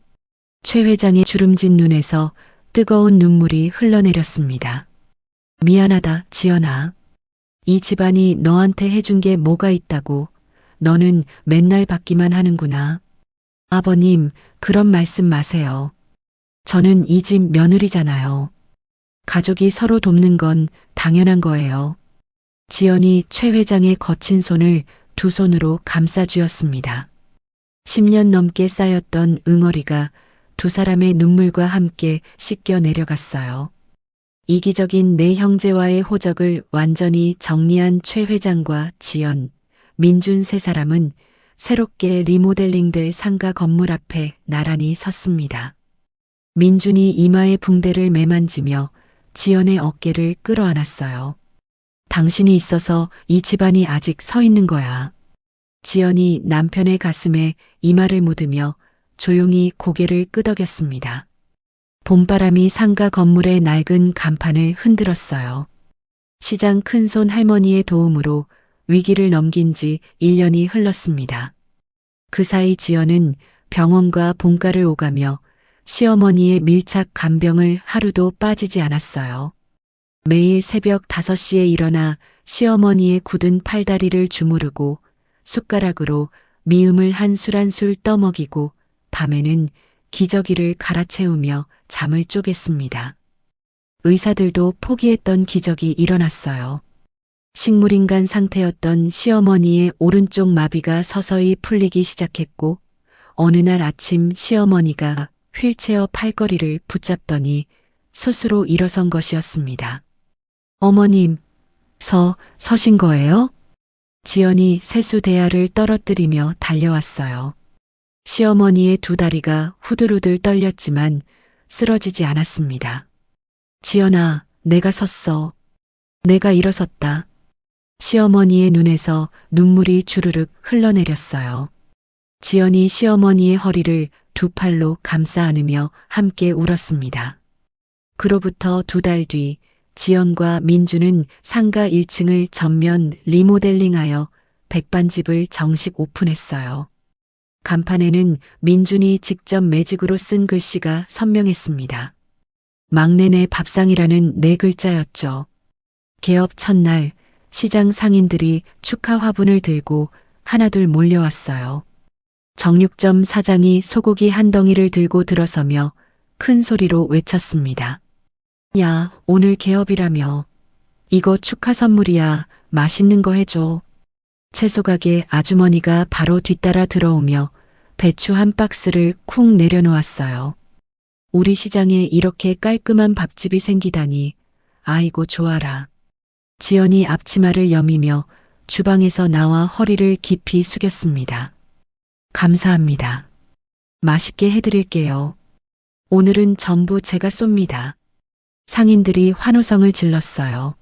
최 회장의 주름진 눈에서 뜨거운 눈물이 흘러내렸습니다. 미안하다, 지연아. 이 집안이 너한테 해준 게 뭐가 있다고. 너는 맨날 받기만 하는구나. 아버님, 그런 말씀 마세요. 저는 이 집 며느리잖아요. 가족이 서로 돕는 건 당연한 거예요. 지연이 최 회장의 거친 손을 두 손으로 감싸 쥐었습니다. 10년 넘게 쌓였던 응어리가 두 사람의 눈물과 함께 씻겨 내려갔어요. 이기적인 내 형제와의 호적을 완전히 정리한 최 회장과 지연, 민준 세 사람은 새롭게 리모델링될 상가 건물 앞에 나란히 섰습니다. 민준이 이마에 붕대를 매만지며 지연의 어깨를 끌어안았어요. 당신이 있어서 이 집안이 아직 서 있는 거야. 지연이 남편의 가슴에 이마를 묻으며 조용히 고개를 끄덕였습니다. 봄바람이 상가 건물의 낡은 간판을 흔들었어요. 시장 큰손 할머니의 도움으로 위기를 넘긴 지 1년이 흘렀습니다. 그 사이 지연은 병원과 본가를 오가며 시어머니의 밀착 간병을 하루도 빠지지 않았어요. 매일 새벽 5시에 일어나 시어머니의 굳은 팔다리를 주무르고 숟가락으로 미음을 한 술 한 술 떠먹이고 밤에는 기저귀를 갈아채우며 잠을 쪼갰습니다. 의사들도 포기했던 기적이 일어났어요. 식물인간 상태였던 시어머니의 오른쪽 마비가 서서히 풀리기 시작했고 어느 날 아침 시어머니가 휠체어 팔걸이를 붙잡더니 스스로 일어선 것이었습니다. 어머님, 서신 거예요? 지연이 세수 대야를 떨어뜨리며 달려왔어요. 시어머니의 두 다리가 후들후들 떨렸지만 쓰러지지 않았습니다. 지연아, 내가 섰어. 내가 일어섰다. 시어머니의 눈에서 눈물이 주르륵 흘러내렸어요. 지연이 시어머니의 허리를 두 팔로 감싸 안으며 함께 울었습니다. 그로부터 2달 뒤 지연과 민주는 상가 1층을 전면 리모델링하여 백반집을 정식 오픈했어요. 간판에는 민준이 직접 매직으로 쓴 글씨가 선명했습니다. 막내네 밥상이라는 4글자였죠. 개업 첫날 시장 상인들이 축하 화분을 들고 하나둘 몰려왔어요. 정육점 사장이 소고기 한 덩이를 들고 들어서며 큰 소리로 외쳤습니다. 야, 오늘 개업이라며. 이거 축하 선물이야. 맛있는 거 해줘. 채소가게 아주머니가 바로 뒤따라 들어오며 배추 한 박스를 쿵 내려놓았어요. 우리 시장에 이렇게 깔끔한 밥집이 생기다니. 아이고 좋아라. 지연이 앞치마를 여미며 주방에서 나와 허리를 깊이 숙였습니다. 감사합니다. 맛있게 해드릴게요. 오늘은 전부 제가 쏩니다. 상인들이 환호성을 질렀어요.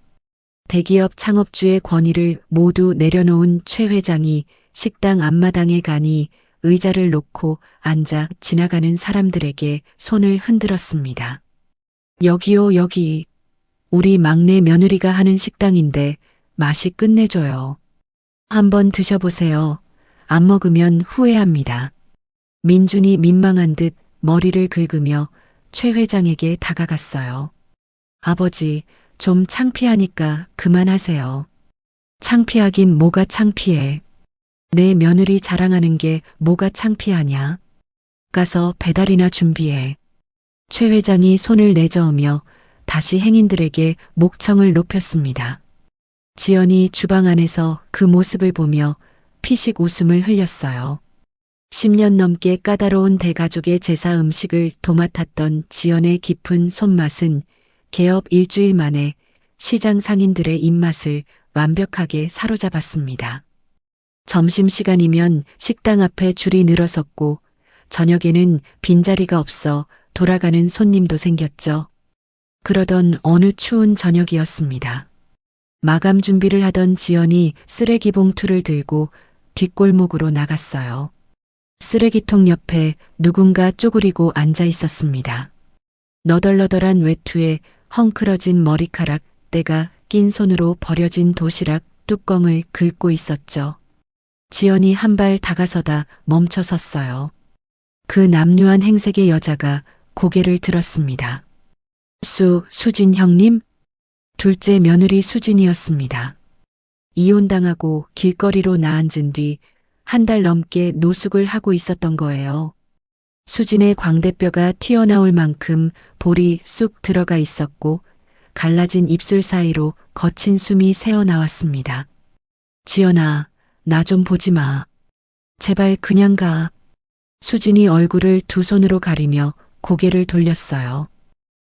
대기업 창업주의 권위를 모두 내려놓은 최 회장이 식당 앞마당에 가니 의자를 놓고 앉아 지나가는 사람들에게 손을 흔들었습니다. 여기요, 여기. 우리 막내 며느리가 하는 식당인데 맛이 끝내줘요. 한번 드셔보세요. 안 먹으면 후회합니다. 민준이 민망한 듯 머리를 긁으며 최 회장에게 다가갔어요. 아버지, 좀 창피하니까 그만하세요. 창피하긴 뭐가 창피해. 내 며느리 자랑하는 게 뭐가 창피하냐. 가서 배달이나 준비해. 최 회장이 손을 내저으며 다시 행인들에게 목청을 높였습니다. 지연이 주방 안에서 그 모습을 보며 피식 웃음을 흘렸어요. 10년 넘게 까다로운 대가족의 제사 음식을 도맡았던 지연의 깊은 손맛은 개업 일주일 만에 시장 상인들의 입맛을 완벽하게 사로잡았습니다. 점심시간이면 식당 앞에 줄이 늘어섰고 저녁에는 빈자리가 없어 돌아가는 손님도 생겼죠. 그러던 어느 추운 저녁이었습니다. 마감 준비를 하던 지연이 쓰레기 봉투를 들고 뒷골목으로 나갔어요. 쓰레기통 옆에 누군가 쪼그리고 앉아 있었습니다. 너덜너덜한 외투에 헝클어진 머리카락, 때가 낀 손으로 버려진 도시락, 뚜껑을 긁고 있었죠. 지연이 한 발 다가서다 멈춰 섰어요. 그 남루한 행색의 여자가 고개를 들었습니다. 수진 형님? 둘째 며느리 수진이었습니다. 이혼당하고 길거리로 나앉은 뒤 한 달 넘게 노숙을 하고 있었던 거예요. 수진의 광대뼈가 튀어나올 만큼 볼이 쑥 들어가 있었고 갈라진 입술 사이로 거친 숨이 새어나왔습니다. 지연아, 나 좀 보지 마. 제발 그냥 가. 수진이 얼굴을 두 손으로 가리며 고개를 돌렸어요.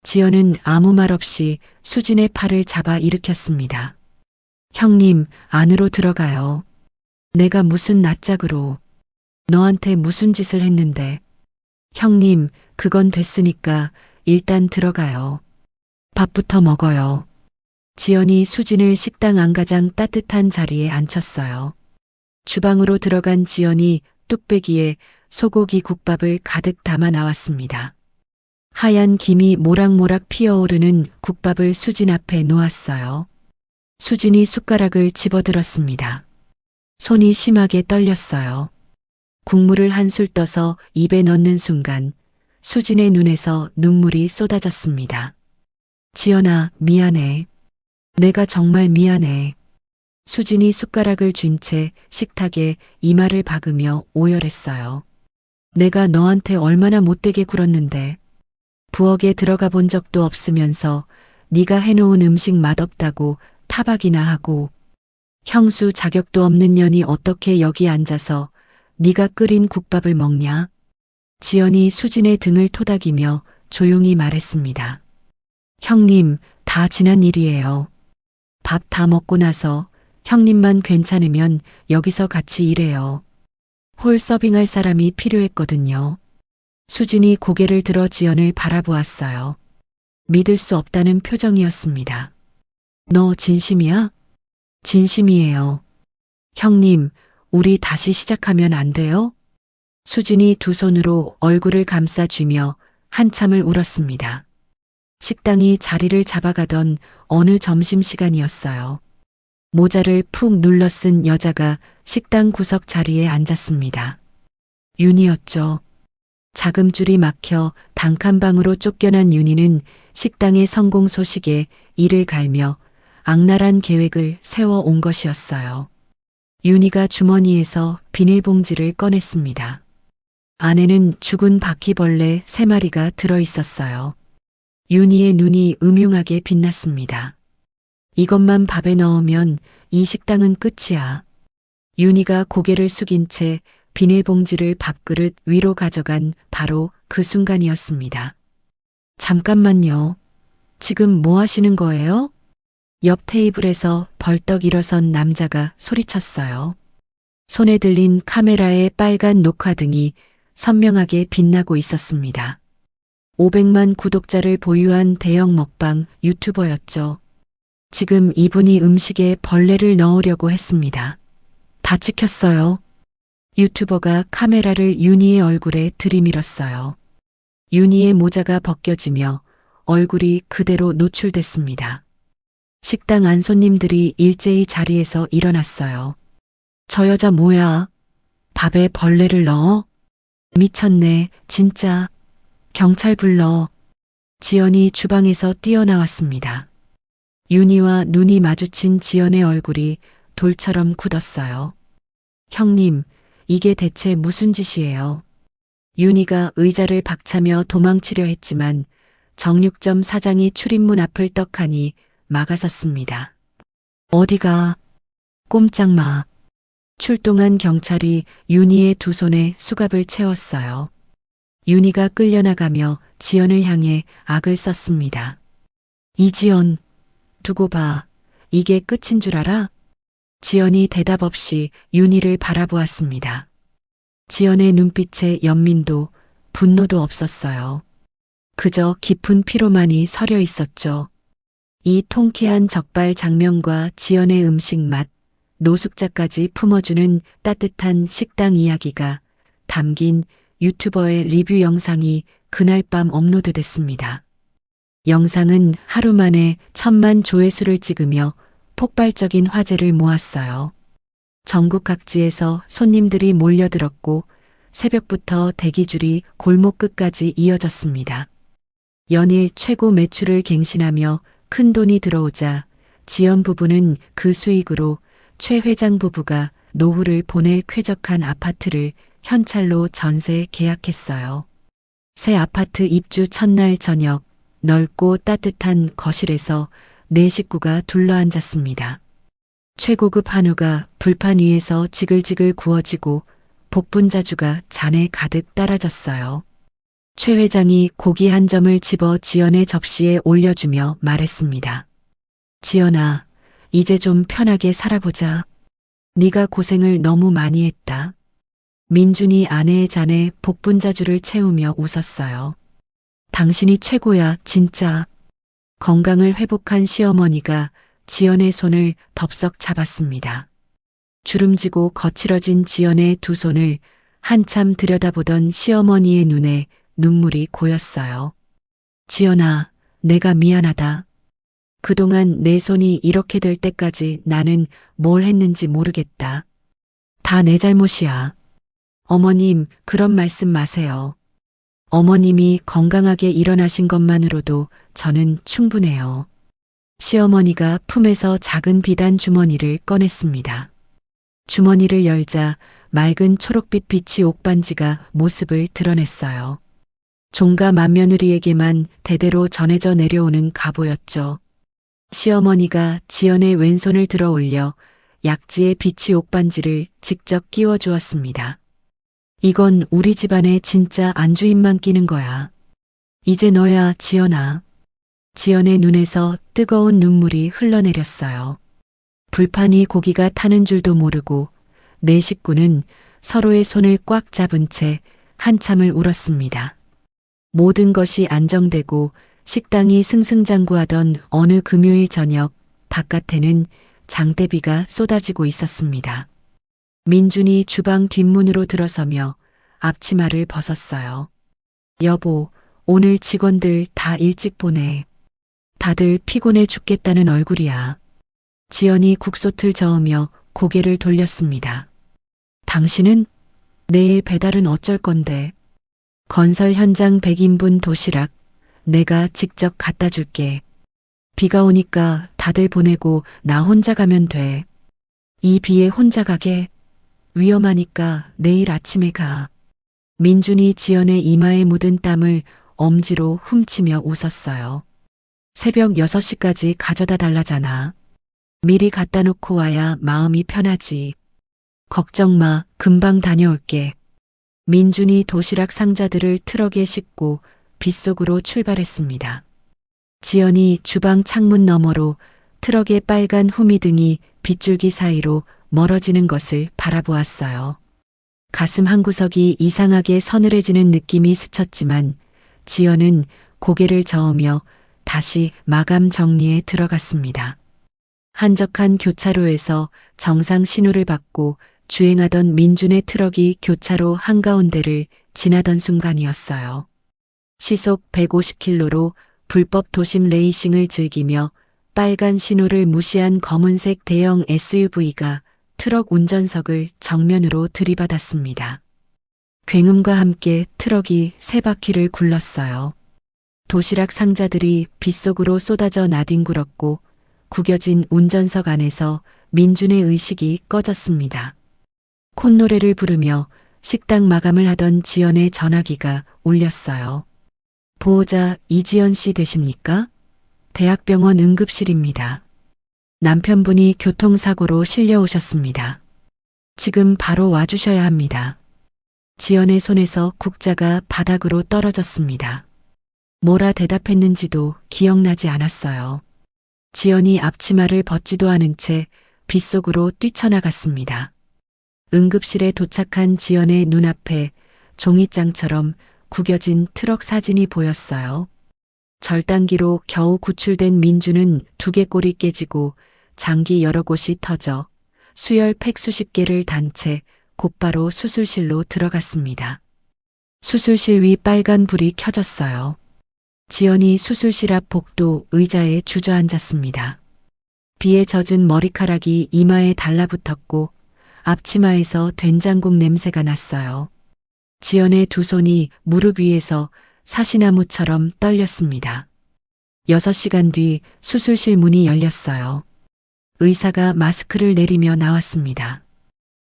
지연은 아무 말 없이 수진의 팔을 잡아 일으켰습니다. 형님, 안으로 들어가요. 내가 무슨 낯짝으로. 너한테 무슨 짓을 했는데. 형님, 그건 됐으니까 일단 들어가요. 밥부터 먹어요. 지연이 수진을 식당 안가장 따뜻한 자리에 앉혔어요. 주방으로 들어간 지연이 뚝배기에 소고기 국밥을 가득 담아 나왔습니다. 하얀 김이 모락모락 피어오르는 국밥을 수진 앞에 놓았어요. 수진이 숟가락을 집어들었습니다. 손이 심하게 떨렸어요. 국물을 한술 떠서 입에 넣는 순간 수진의 눈에서 눈물이 쏟아졌습니다. 지연아, 미안해. 내가 정말 미안해. 수진이 숟가락을 쥔 채 식탁에 이마를 박으며 오열했어요. 내가 너한테 얼마나 못되게 굴었는데. 부엌에 들어가 본 적도 없으면서 네가 해놓은 음식 맛없다고 타박이나 하고 형수 자격도 없는 년이 어떻게 여기 앉아서 네가 끓인 국밥을 먹냐? 지연이 수진의 등을 토닥이며 조용히 말했습니다. 형님, 다 지난 일이에요. 밥 다 먹고 나서 형님만 괜찮으면 여기서 같이 일해요. 홀 서빙할 사람이 필요했거든요. 수진이 고개를 들어 지연을 바라보았어요. 믿을 수 없다는 표정이었습니다. 너 진심이야? 진심이에요. 형님, 우리 다시 시작하면 안 돼요? 수진이 두 손으로 얼굴을 감싸쥐며 한참을 울었습니다. 식당이 자리를 잡아가던 어느 점심시간이었어요. 모자를 푹 눌러 쓴 여자가 식당 구석 자리에 앉았습니다. 윤이었죠. 자금줄이 막혀 단칸방으로 쫓겨난 윤희는 식당의 성공 소식에 이를 갈며 악랄한 계획을 세워 온 것이었어요. 윤희가 주머니에서 비닐봉지를 꺼냈습니다. 안에는 죽은 바퀴벌레 3마리가 들어 있었어요. 윤희의 눈이 음흉하게 빛났습니다. 이것만 밥에 넣으면 이 식당은 끝이야. 윤희가 고개를 숙인 채 비닐봉지를 밥그릇 위로 가져간 바로 그 순간이었습니다. 잠깐만요. 지금 뭐 하시는 거예요? 옆 테이블에서 벌떡 일어선 남자가 소리쳤어요. 손에 들린 카메라의 빨간 녹화등이 선명하게 빛나고 있었습니다. 500만 구독자를 보유한 대형 먹방 유튜버였죠. 지금 이분이 음식에 벌레를 넣으려고 했습니다. 다 찍혔어요. 유튜버가 카메라를 윤희의 얼굴에 들이밀었어요. 윤희의 모자가 벗겨지며 얼굴이 그대로 노출됐습니다. 식당 안 손님들이 일제히 자리에서 일어났어요. 저 여자 뭐야? 밥에 벌레를 넣어? 미쳤네, 진짜. 경찰 불러. 지연이 주방에서 뛰어나왔습니다. 윤희와 눈이 마주친 지연의 얼굴이 돌처럼 굳었어요. 형님, 이게 대체 무슨 짓이에요? 윤희가 의자를 박차며 도망치려 했지만 정육점 사장이 출입문 앞을 떡하니 막아섰습니다. 어디가? 꼼짝 마. 출동한 경찰이 윤희의 두 손에 수갑을 채웠어요. 윤희가 끌려나가며 지연을 향해 악을 썼습니다. 이지연, 두고 봐. 이게 끝인 줄 알아? 지연이 대답 없이 윤희를 바라보았습니다. 지연의 눈빛에 연민도 분노도 없었어요. 그저 깊은 피로만이 서려 있었죠. 이 통쾌한 적발 장면과 지연의 음식 맛, 노숙자까지 품어주는 따뜻한 식당 이야기가 담긴 유튜버의 리뷰 영상이 그날 밤 업로드됐습니다. 영상은 하루 만에 1000만 조회수를 찍으며 폭발적인 화제를 모았어요. 전국 각지에서 손님들이 몰려들었고 새벽부터 대기줄이 골목 끝까지 이어졌습니다. 연일 최고 매출을 갱신하며 큰돈이 들어오자 지연 부부는 그 수익으로 최 회장 부부가 노후를 보낼 쾌적한 아파트를 현찰로 전세 계약했어요. 새 아파트 입주 첫날 저녁, 넓고 따뜻한 거실에서 네 식구가 둘러앉았습니다. 최고급 한우가 불판 위에서 지글지글 구워지고 복분자주가 잔에 가득 따라졌어요. 최 회장이 고기 한 점을 집어 지연의 접시에 올려주며 말했습니다. 지연아, 이제 좀 편하게 살아보자. 네가 고생을 너무 많이 했다. 민준이 아내의 잔에 복분자주를 채우며 웃었어요. 당신이 최고야, 진짜. 건강을 회복한 시어머니가 지연의 손을 덥석 잡았습니다. 주름지고 거칠어진 지연의 두 손을 한참 들여다보던 시어머니의 눈에 눈물이 고였어요. 지연아, 내가 미안하다. 그동안 내 손이 이렇게 될 때까지 나는 뭘 했는지 모르겠다. 다 내 잘못이야. 어머님, 그런 말씀 마세요. 어머님이 건강하게 일어나신 것만으로도 저는 충분해요. 시어머니가 품에서 작은 비단 주머니를 꺼냈습니다. 주머니를 열자 맑은 초록빛 비치 옥반지가 모습을 드러냈어요. 종가 맏며느리에게만 대대로 전해져 내려오는 가보였죠. 시어머니가 지연의 왼손을 들어 올려 약지의 비치 옥반지를 직접 끼워 주었습니다. 이건 우리 집안에 진짜 안주인만 끼는 거야. 이제 너야, 지연아. 지연의 눈에서 뜨거운 눈물이 흘러내렸어요. 불판 위 고기가 타는 줄도 모르고 네 식구는 서로의 손을 꽉 잡은 채 한참을 울었습니다. 모든 것이 안정되고 식당이 승승장구하던 어느 금요일 저녁, 바깥에는 장대비가 쏟아지고 있었습니다. 민준이 주방 뒷문으로 들어서며 앞치마를 벗었어요. 여보, 오늘 직원들 다 일찍 보내. 다들 피곤해 죽겠다는 얼굴이야. 지연이 국솥을 저으며 고개를 돌렸습니다. 당신은? 내일 배달은 어쩔 건데? 건설 현장 100인분 도시락 내가 직접 갖다 줄게. 비가 오니까 다들 보내고 나 혼자 가면 돼. 이 비에 혼자 가게? 위험하니까 내일 아침에 가. 민준이 지연의 이마에 묻은 땀을 엄지로 훔치며 웃었어요. 새벽 6시까지 가져다 달라잖아. 미리 갖다 놓고 와야 마음이 편하지. 걱정 마, 금방 다녀올게. 민준이 도시락 상자들을 트럭에 싣고 빗속으로 출발했습니다. 지연이 주방 창문 너머로 트럭의 빨간 후미등이 빗줄기 사이로 멀어지는 것을 바라보았어요. 가슴 한구석이 이상하게 서늘해지는 느낌이 스쳤지만 지연은 고개를 저으며 다시 마감 정리에 들어갔습니다. 한적한 교차로에서 정상 신호를 받고 주행하던 민준의 트럭이 교차로 한가운데를 지나던 순간이었어요. 시속 150km로 불법 도심 레이싱을 즐기며 빨간 신호를 무시한 검은색 대형 SUV가 트럭 운전석을 정면으로 들이받았습니다. 굉음과 함께 트럭이 세 바퀴를 굴렀어요. 도시락 상자들이 빗속으로 쏟아져 나뒹굴었고 구겨진 운전석 안에서 민준의 의식이 꺼졌습니다. 콧노래를 부르며 식당 마감을 하던 지연의 전화기가 울렸어요. 보호자 이지연 씨 되십니까? 대학병원 응급실입니다. 남편분이 교통사고로 실려오셨습니다. 지금 바로 와주셔야 합니다. 지연의 손에서 국자가 바닥으로 떨어졌습니다. 뭐라 대답했는지도 기억나지 않았어요. 지연이 앞치마를 벗지도 않은 채 빗속으로 뛰쳐나갔습니다. 응급실에 도착한 지연의 눈앞에 종이장처럼 구겨진 트럭 사진이 보였어요. 절단기로 겨우 구출된 민주는 두개골이 깨지고 장기 여러 곳이 터져 수혈 팩 수십 개를 단 채 곧바로 수술실로 들어갔습니다. 수술실 위 빨간 불이 켜졌어요. 지연이 수술실 앞 복도 의자에 주저앉았습니다. 비에 젖은 머리카락이 이마에 달라붙었고 앞치마에서 된장국 냄새가 났어요. 지연의 두 손이 무릎 위에서 사시나무처럼 떨렸습니다. 6시간 뒤 수술실 문이 열렸어요. 의사가 마스크를 내리며 나왔습니다.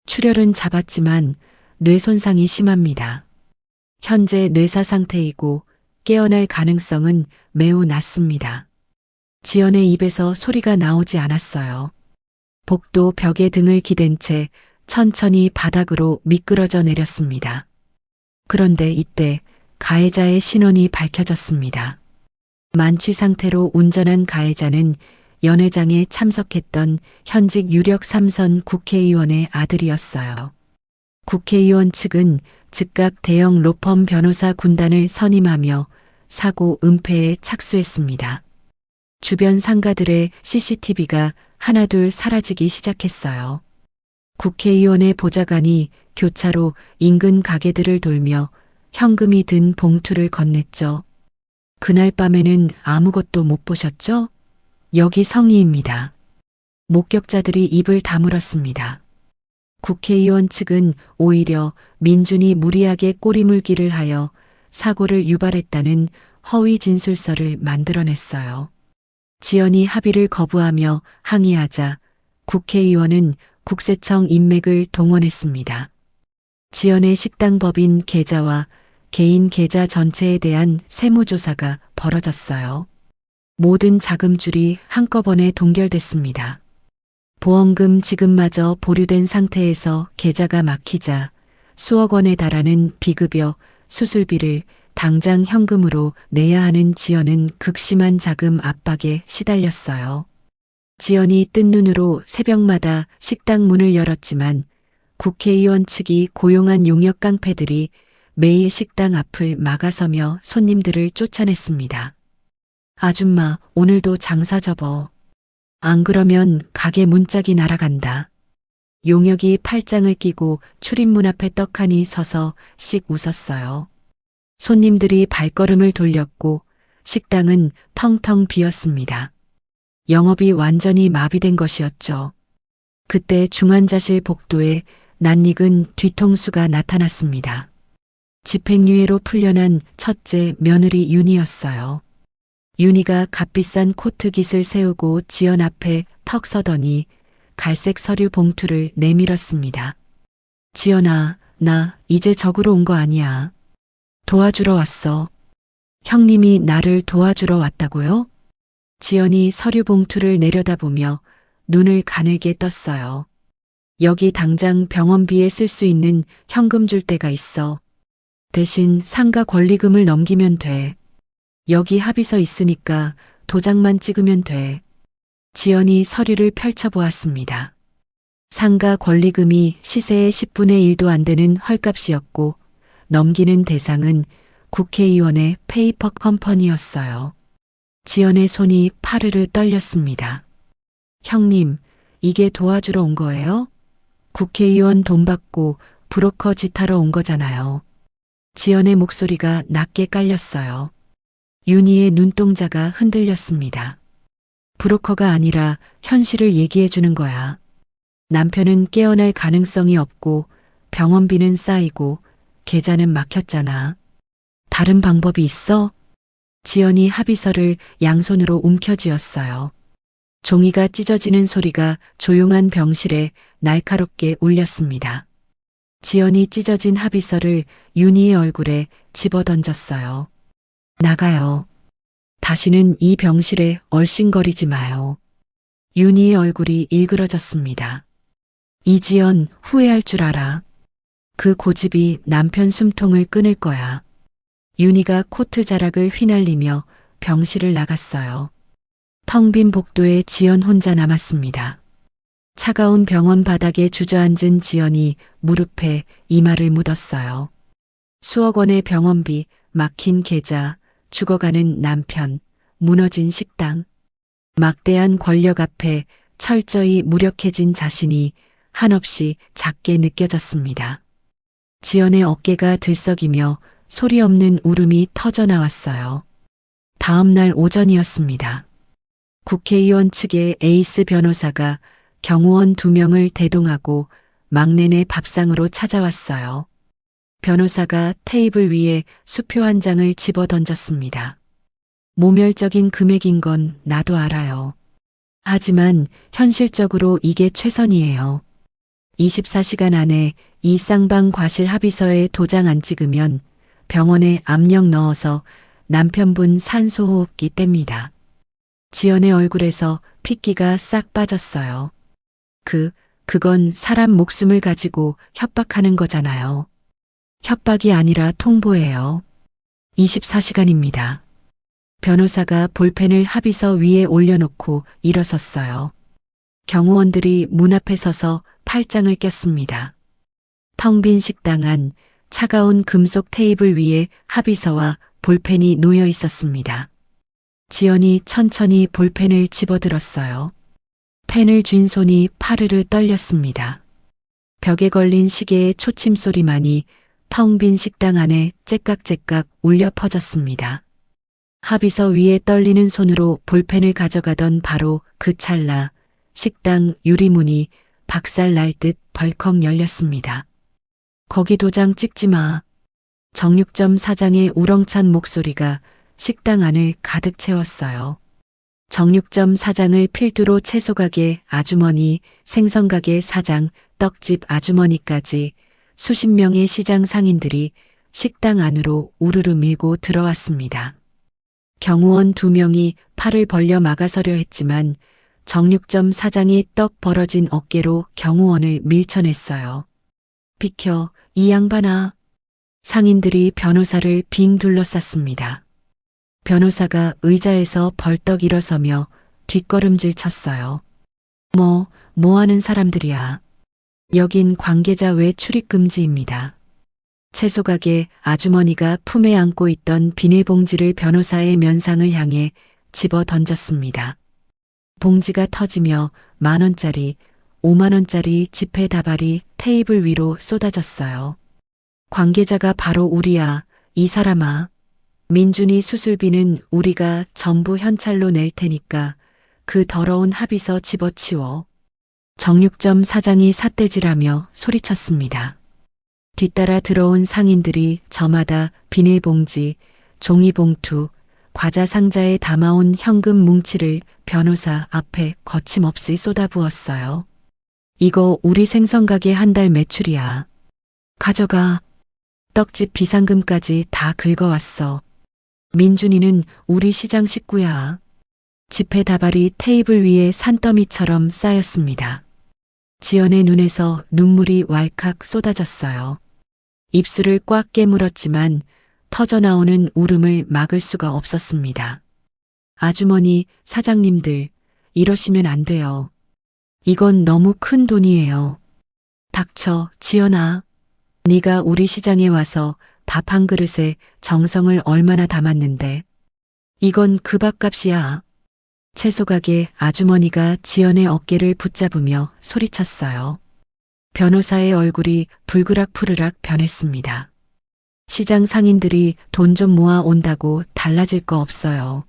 출혈은 잡았지만 뇌 손상이 심합니다. 현재 뇌사 상태이고 깨어날 가능성은 매우 낮습니다. 지연의 입에서 소리가 나오지 않았어요. 복도 벽에 등을 기댄 채 천천히 바닥으로 미끄러져 내렸습니다. 그런데 이때 가해자의 신원이 밝혀졌습니다. 만취 상태로 운전한 가해자는 연회장에 참석했던 현직 유력 3선 국회의원의 아들이었어요. 국회의원 측은 즉각 대형 로펌 변호사 군단을 선임하며 사고 은폐에 착수했습니다. 주변 상가들의 CCTV가 하나둘 사라지기 시작했어요. 국회의원의 보좌관이 교차로 인근 가게들을 돌며 현금이 든 봉투를 건넸죠. 그날 밤에는 아무것도 못 보셨죠? 여기 성의입니다. 목격자들이 입을 다물었습니다. 국회의원 측은 오히려 민준이 무리하게 꼬리물기를 하여 사고를 유발했다는 허위 진술서를 만들어냈어요. 지연이 합의를 거부하며 항의하자 국회의원은 국세청 인맥을 동원했습니다. 지연의 식당 법인 계좌와 개인 계좌 전체에 대한 세무조사가 벌어졌어요. 모든 자금줄이 한꺼번에 동결됐습니다. 보험금 지급마저 보류된 상태에서 계좌가 막히자 수억 원에 달하는 비급여, 수술비를 당장 현금으로 내야 하는 지연은 극심한 자금 압박에 시달렸어요. 지연이 뜬 눈으로 새벽마다 식당 문을 열었지만 국회의원 측이 고용한 용역 깡패들이 매일 식당 앞을 막아서며 손님들을 쫓아냈습니다. 아줌마, 오늘도 장사 접어. 안 그러면 가게 문짝이 날아간다. 용역이 팔짱을 끼고 출입문 앞에 떡하니 서서 씩 웃었어요. 손님들이 발걸음을 돌렸고 식당은 텅텅 비었습니다. 영업이 완전히 마비된 것이었죠. 그때 중환자실 복도에 낯익은 뒤통수가 나타났습니다. 집행유예로 풀려난 첫째 며느리 윤이었어요. 윤희가 값비싼 코트 깃을 세우고 지연 앞에 턱 서더니 갈색 서류 봉투를 내밀었습니다. 지연아, 나 이제 적으러 온 거 아니야. 도와주러 왔어. 형님이 나를 도와주러 왔다고요? 지연이 서류 봉투를 내려다보며 눈을 가늘게 떴어요. 여기 당장 병원비에 쓸 수 있는 현금 줄 데가 있어. 대신 상가 권리금을 넘기면 돼. 여기 합의서 있으니까 도장만 찍으면 돼. 지연이 서류를 펼쳐보았습니다. 상가 권리금이 시세의 10분의 1도 안 되는 헐값이었고 넘기는 대상은 국회의원의 페이퍼 컴퍼니였어요. 지연의 손이 파르르 떨렸습니다. 형님, 이게 도와주러 온 거예요? 국회의원 돈 받고 브로커 짓하러 온 거잖아요. 지연의 목소리가 낮게 깔렸어요. 윤희의 눈동자가 흔들렸습니다. 브로커가 아니라 현실을 얘기해 주는 거야. 남편은 깨어날 가능성이 없고 병원비는 쌓이고 계좌는 막혔잖아. 다른 방법이 있어? 지연이 합의서를 양손으로 움켜쥐었어요. 종이가 찢어지는 소리가 조용한 병실에 날카롭게 울렸습니다. 지연이 찢어진 합의서를 윤희의 얼굴에 집어던졌어요. 나가요. 다시는 이 병실에 얼씬거리지 마요. 윤희의 얼굴이 일그러졌습니다. 이지연, 후회할 줄 알아. 그 고집이 남편 숨통을 끊을 거야. 윤희가 코트 자락을 휘날리며 병실을 나갔어요. 텅 빈 복도에 지연 혼자 남았습니다. 차가운 병원 바닥에 주저앉은 지연이 무릎에 이마를 묻었어요. 수억 원의 병원비, 막힌 계좌, 죽어가는 남편, 무너진 식당. 막대한 권력 앞에 철저히 무력해진 자신이 한없이 작게 느껴졌습니다. 지연의 어깨가 들썩이며 소리 없는 울음이 터져 나왔어요. 다음 날 오전이었습니다. 국회의원 측의 에이스 변호사가 경호원 2명을 대동하고 막내네 밥상으로 찾아왔어요. 변호사가 테이블 위에 수표 한 장을 집어 던졌습니다. 모멸적인 금액인 건 나도 알아요. 하지만 현실적으로 이게 최선이에요. 24시간 안에 이 쌍방 과실 합의서에 도장 안 찍으면 병원에 압력 넣어서 남편분 산소호흡기 뗍니다. 지연의 얼굴에서 핏기가 싹 빠졌어요. 그건 사람 목숨을 가지고 협박하는 거잖아요. 협박이 아니라 통보예요. 24시간입니다. 변호사가 볼펜을 합의서 위에 올려놓고 일어섰어요. 경호원들이 문 앞에 서서 팔짱을 꼈습니다. 텅 빈 식당 안 차가운 금속 테이블 위에 합의서와 볼펜이 놓여 있었습니다. 지연이 천천히 볼펜을 집어들었어요. 펜을 쥔 손이 파르르 떨렸습니다. 벽에 걸린 시계의 초침 소리만이 텅 빈 식당 안에 째깍째깍 울려 퍼졌습니다. 합의서 위에 떨리는 손으로 볼펜을 가져가던 바로 그 찰나 식당 유리문이 박살 날 듯 벌컥 열렸습니다. 거기 도장 찍지 마. 정육점 사장의 우렁찬 목소리가 식당 안을 가득 채웠어요. 정육점 사장을 필두로 채소가게 아주머니, 생선가게 사장, 떡집 아주머니까지 수십 명의 시장 상인들이 식당 안으로 우르르 밀고 들어왔습니다. 경호원 2명이 팔을 벌려 막아서려 했지만 정육점 사장이 떡 벌어진 어깨로 경호원을 밀쳐냈어요. 비켜, 이 양반아. 상인들이 변호사를 빙 둘러쌌습니다. 변호사가 의자에서 벌떡 일어서며 뒷걸음질 쳤어요. 뭐 하는 사람들이야. 여긴 관계자 외 출입 금지입니다. 채소가게 아주머니가 품에 안고 있던 비닐봉지를 변호사의 면상을 향해 집어 던졌습니다. 봉지가 터지며 10,000원짜리, 50,000원짜리 지폐 다발이 테이블 위로 쏟아졌어요. 관계자가 바로 우리야, 이 사람아. 민준이 수술비는 우리가 전부 현찰로 낼 테니까 그 더러운 합의서 집어치워. 정육점 사장이 삿대질하며 소리쳤습니다. 뒤따라 들어온 상인들이 저마다 비닐봉지, 종이봉투, 과자 상자에 담아온 현금 뭉치를 변호사 앞에 거침없이 쏟아부었어요. 이거 우리 생선가게 한 달 매출이야. 가져가. 떡집 비상금까지 다 긁어왔어. 민준이는 우리 시장 식구야. 지폐 다발이 테이블 위에 산더미처럼 쌓였습니다. 지연의 눈에서 눈물이 왈칵 쏟아졌어요. 입술을 꽉 깨물었지만 터져나오는 울음을 막을 수가 없었습니다. 아주머니, 사장님들, 이러시면 안 돼요. 이건 너무 큰 돈이에요. 닥쳐, 지연아. 네가 우리 시장에 와서 밥 한 그릇에 정성을 얼마나 담았는데. 이건 그 밥값이야. 채소가게 아주머니가 지연의 어깨를 붙잡으며 소리쳤어요. 변호사의 얼굴이 불그락푸르락 변했습니다. 시장 상인들이 돈 좀 모아 온다고 달라질 거 없어요.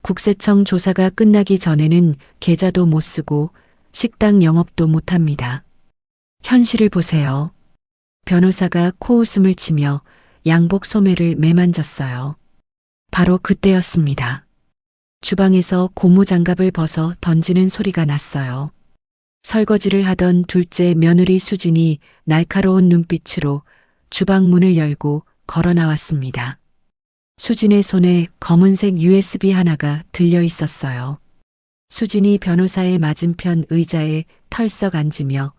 국세청 조사가 끝나기 전에는 계좌도 못 쓰고 식당 영업도 못 합니다. 현실을 보세요. 변호사가 코웃음을 치며 양복 소매를 매만졌어요. 바로 그때였습니다. 주방에서 고무장갑을 벗어 던지는 소리가 났어요. 설거지를 하던 둘째 며느리 수진이 날카로운 눈빛으로 주방 문을 열고 걸어 나왔습니다. 수진의 손에 검은색 USB 하나가 들려 있었어요. 수진이 변호사의 맞은편 의자에 털썩 앉으며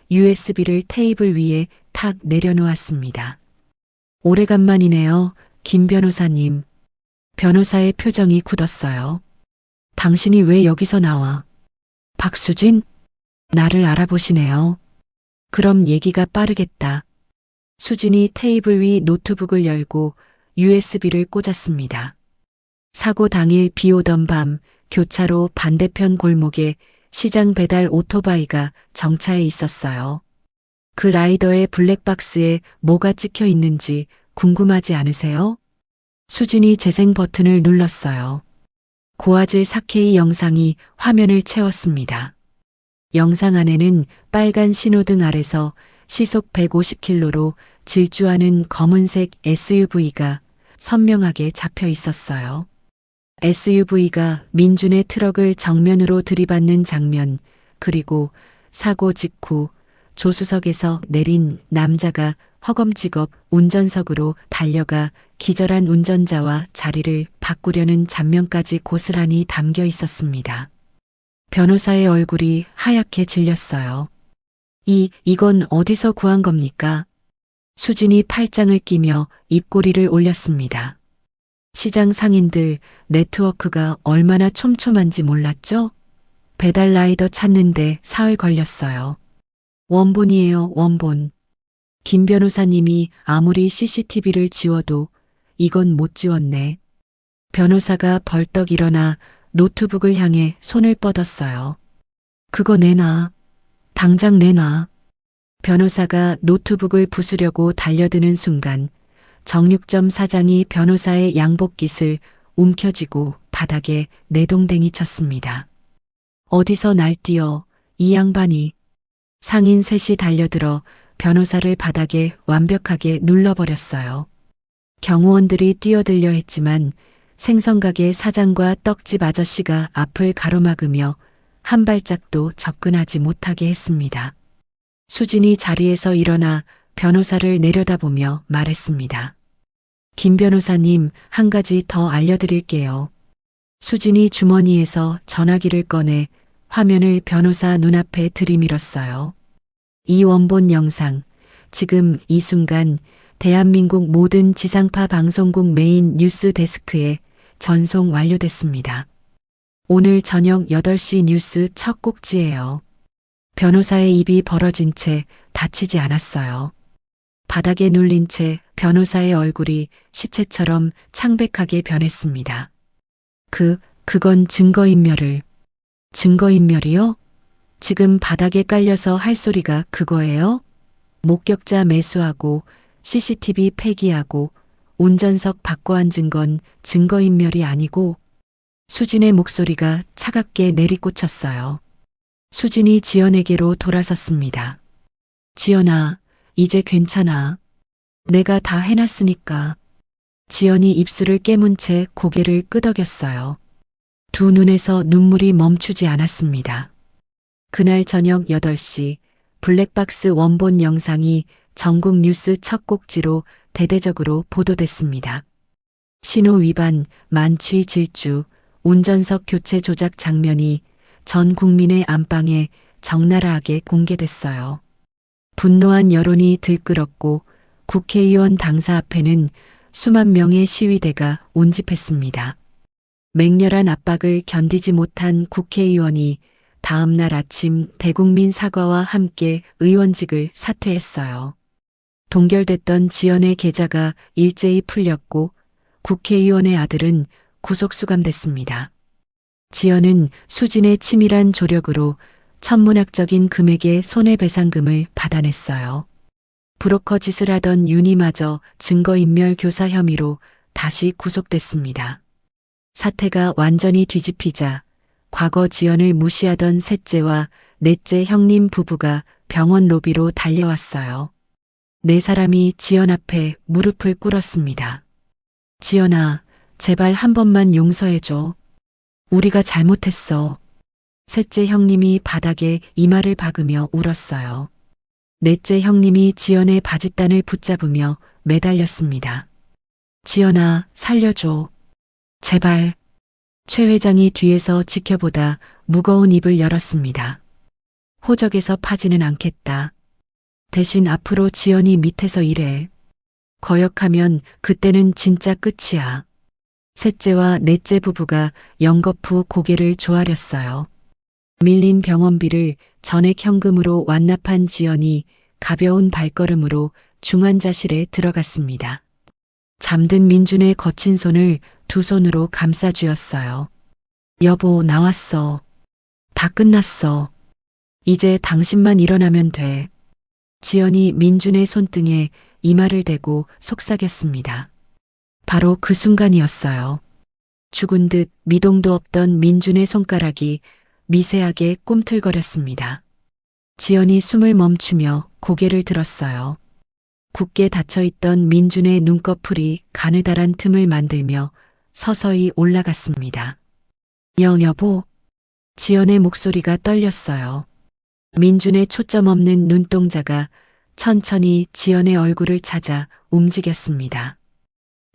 USB를 테이블 위에 탁 내려놓았습니다. 오래간만이네요, 김 변호사님. 변호사의 표정이 굳었어요. 당신이 왜 여기서 나와? 박수진? 나를 알아보시네요. 그럼 얘기가 빠르겠다. 수진이 테이블 위 노트북을 열고 USB를 꽂았습니다. 사고 당일 비 오던 밤 교차로 반대편 골목에 시장 배달 오토바이가 정차해 있었어요. 그 라이더의 블랙박스에 뭐가 찍혀 있는지 궁금하지 않으세요? 수진이 재생 버튼을 눌렀어요. 고화질 4K 영상이 화면을 채웠습니다. 영상 안에는 빨간 신호등 아래서 시속 150km로 질주하는 검은색 SUV가 선명하게 잡혀 있었어요. SUV가 민준의 트럭을 정면으로 들이받는 장면, 그리고 사고 직후 조수석에서 내린 남자가 허검지겁 운전석으로 달려가 기절한 운전자와 자리를 바꾸려는 장면까지 고스란히 담겨 있었습니다. 변호사의 얼굴이 하얗게 질렸어요. 이건 어디서 구한 겁니까? 수진이 팔짱을 끼며 입꼬리를 올렸습니다. 시장 상인들 네트워크가 얼마나 촘촘한지 몰랐죠? 배달 라이더 찾는데 사흘 걸렸어요. 원본이에요, 원본. 김 변호사님이 아무리 CCTV를 지워도 이건 못 지웠네. 변호사가 벌떡 일어나 노트북을 향해 손을 뻗었어요. 그거 내놔. 당장 내놔. 변호사가 노트북을 부수려고 달려드는 순간 정육점 사장이 변호사의 양복깃을 움켜쥐고 바닥에 내동댕이 쳤습니다. 어디서 날뛰어, 이 양반이. 상인 셋이 달려들어 변호사를 바닥에 완벽하게 눌러버렸어요. 경호원들이 뛰어들려 했지만 생선가게 사장과 떡집 아저씨가 앞을 가로막으며 한 발짝도 접근하지 못하게 했습니다. 수진이 자리에서 일어나 변호사를 내려다보며 말했습니다. 김 변호사님, 한 가지 더 알려드릴게요. 수진이 주머니에서 전화기를 꺼내 화면을 변호사 눈앞에 들이밀었어요. 이 원본 영상, 지금 이 순간 대한민국 모든 지상파 방송국 메인 뉴스 데스크에 전송 완료됐습니다. 오늘 저녁 8시 뉴스 첫 꼭지예요. 변호사의 입이 벌어진 채 다치지 않았어요. 바닥에 눌린 채 변호사의 얼굴이 시체처럼 창백하게 변했습니다. 그건 증거인멸을. 증거인멸이요? 지금 바닥에 깔려서 할 소리가 그거예요? 목격자 매수하고 CCTV 폐기하고 운전석 바꿔 앉은 건 증거인멸이 아니고. 수진의 목소리가 차갑게 내리꽂혔어요. 수진이 지연에게로 돌아섰습니다. 지연아, 이제 괜찮아. 내가 다 해놨으니까. 지연이 입술을 깨문 채 고개를 끄덕였어요. 두 눈에서 눈물이 멈추지 않았습니다. 그날 저녁 8시 블랙박스 원본 영상이 전국 뉴스 첫 꼭지로 대대적으로 보도됐습니다. 신호 위반, 만취 질주, 운전석 교체 조작 장면이 전 국민의 안방에 적나라하게 공개됐어요. 분노한 여론이 들끓었고 국회의원 당사 앞에는 수만 명의 시위대가 운집했습니다. 맹렬한 압박을 견디지 못한 국회의원이 다음 날 아침 대국민 사과와 함께 의원직을 사퇴했어요. 동결됐던 지연의 계좌가 일제히 풀렸고 국회의원의 아들은 구속 수감됐습니다. 지연은 수진의 치밀한 조력으로 천문학적인 금액의 손해배상금을 받아냈어요. 브로커 짓을 하던 윤희마저 증거인멸 교사 혐의로 다시 구속됐습니다. 사태가 완전히 뒤집히자 과거 지연을 무시하던 셋째와 넷째 형님 부부가 병원 로비로 달려왔어요. 네 사람이 지연 앞에 무릎을 꿇었습니다. 지연아, 제발 한 번만 용서해줘. 우리가 잘못했어. 셋째 형님이 바닥에 이마를 박으며 울었어요. 넷째 형님이 지연의 바짓단을 붙잡으며 매달렸습니다. 지연아, 살려줘. 제발. 최 회장이 뒤에서 지켜보다 무거운 입을 열었습니다. 호적에서 파지는 않겠다. 대신 앞으로 지연이 밑에서 일해. 거역하면 그때는 진짜 끝이야. 셋째와 넷째 부부가 연거푸 고개를 조아렸어요. 밀린 병원비를 전액 현금으로 완납한 지연이 가벼운 발걸음으로 중환자실에 들어갔습니다. 잠든 민준의 거친 손을 두 손으로 감싸 쥐었어요. 여보, 나왔어. 다 끝났어. 이제 당신만 일어나면 돼. 지연이 민준의 손등에 이마를 대고 속삭였습니다. 바로 그 순간이었어요. 죽은 듯 미동도 없던 민준의 손가락이 미세하게 꿈틀거렸습니다. 지연이 숨을 멈추며 고개를 들었어요. 굳게 닫혀있던 민준의 눈꺼풀이 가느다란 틈을 만들며 서서히 올라갔습니다. 여보. 지연의 목소리가 떨렸어요. 민준의 초점 없는 눈동자가 천천히 지연의 얼굴을 찾아 움직였습니다.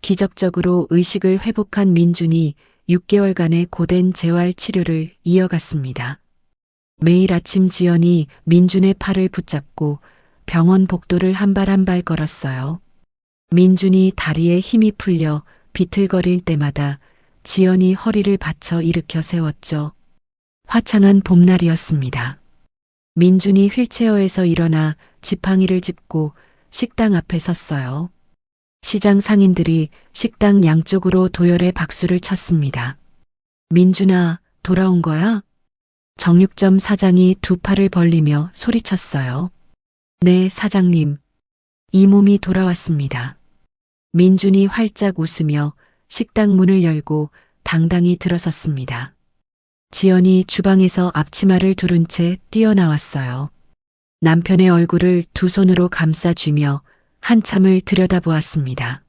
기적적으로 의식을 회복한 민준이 6개월간의 고된 재활 치료를 이어갔습니다. 매일 아침 지연이 민준의 팔을 붙잡고 병원 복도를 한 발 한 발 걸었어요. 민준이 다리에 힘이 풀려 비틀거릴 때마다 지연이 허리를 받쳐 일으켜 세웠죠. 화창한 봄날이었습니다. 민준이 휠체어에서 일어나 지팡이를 짚고 식당 앞에 섰어요. 시장 상인들이 식당 양쪽으로 도열해 박수를 쳤습니다. 민준아, 돌아온 거야? 정육점 사장이 두 팔을 벌리며 소리쳤어요. 네, 사장님. 이 몸이 돌아왔습니다. 민준이 활짝 웃으며 식당 문을 열고 당당히 들어섰습니다. 지연이 주방에서 앞치마를 두른 채 뛰어나왔어요. 남편의 얼굴을 두 손으로 감싸쥐며 한참을 들여다보았습니다.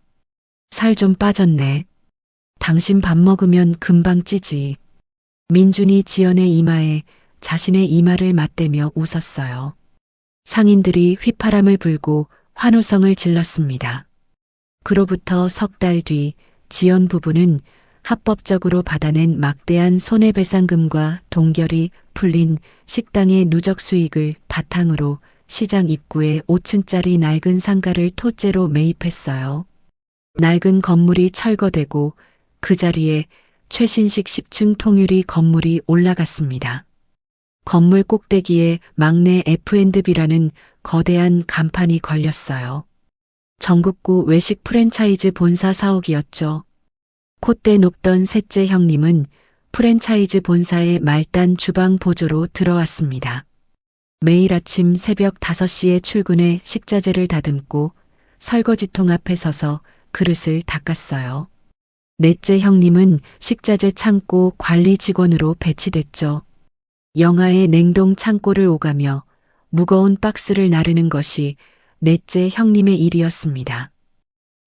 살 좀 빠졌네. 당신 밥 먹으면 금방 찌지. 민준이 지연의 이마에 자신의 이마를 맞대며 웃었어요. 상인들이 휘파람을 불고 환호성을 질렀습니다. 그로부터 석 달 뒤 지연 부부는 합법적으로 받아낸 막대한 손해배상금과 동결이 풀린 식당의 누적 수익을 바탕으로 시장 입구에 5층짜리 낡은 상가를 토째로 매입했어요. 낡은 건물이 철거되고 그 자리에 최신식 10층 통유리 건물이 올라갔습니다. 건물 꼭대기에 막내 F&B라는 거대한 간판이 걸렸어요. 전국구 외식 프랜차이즈 본사 사옥이었죠. 콧대 높던 셋째 형님은 프랜차이즈 본사의 말단 주방 보조로 들어왔습니다. 매일 아침 새벽 5시에 출근해 식자재를 다듬고 설거지통 앞에 서서 그릇을 닦았어요. 넷째 형님은 식자재 창고 관리 직원으로 배치됐죠. 영하의 냉동 창고를 오가며 무거운 박스를 나르는 것이 넷째 형님의 일이었습니다.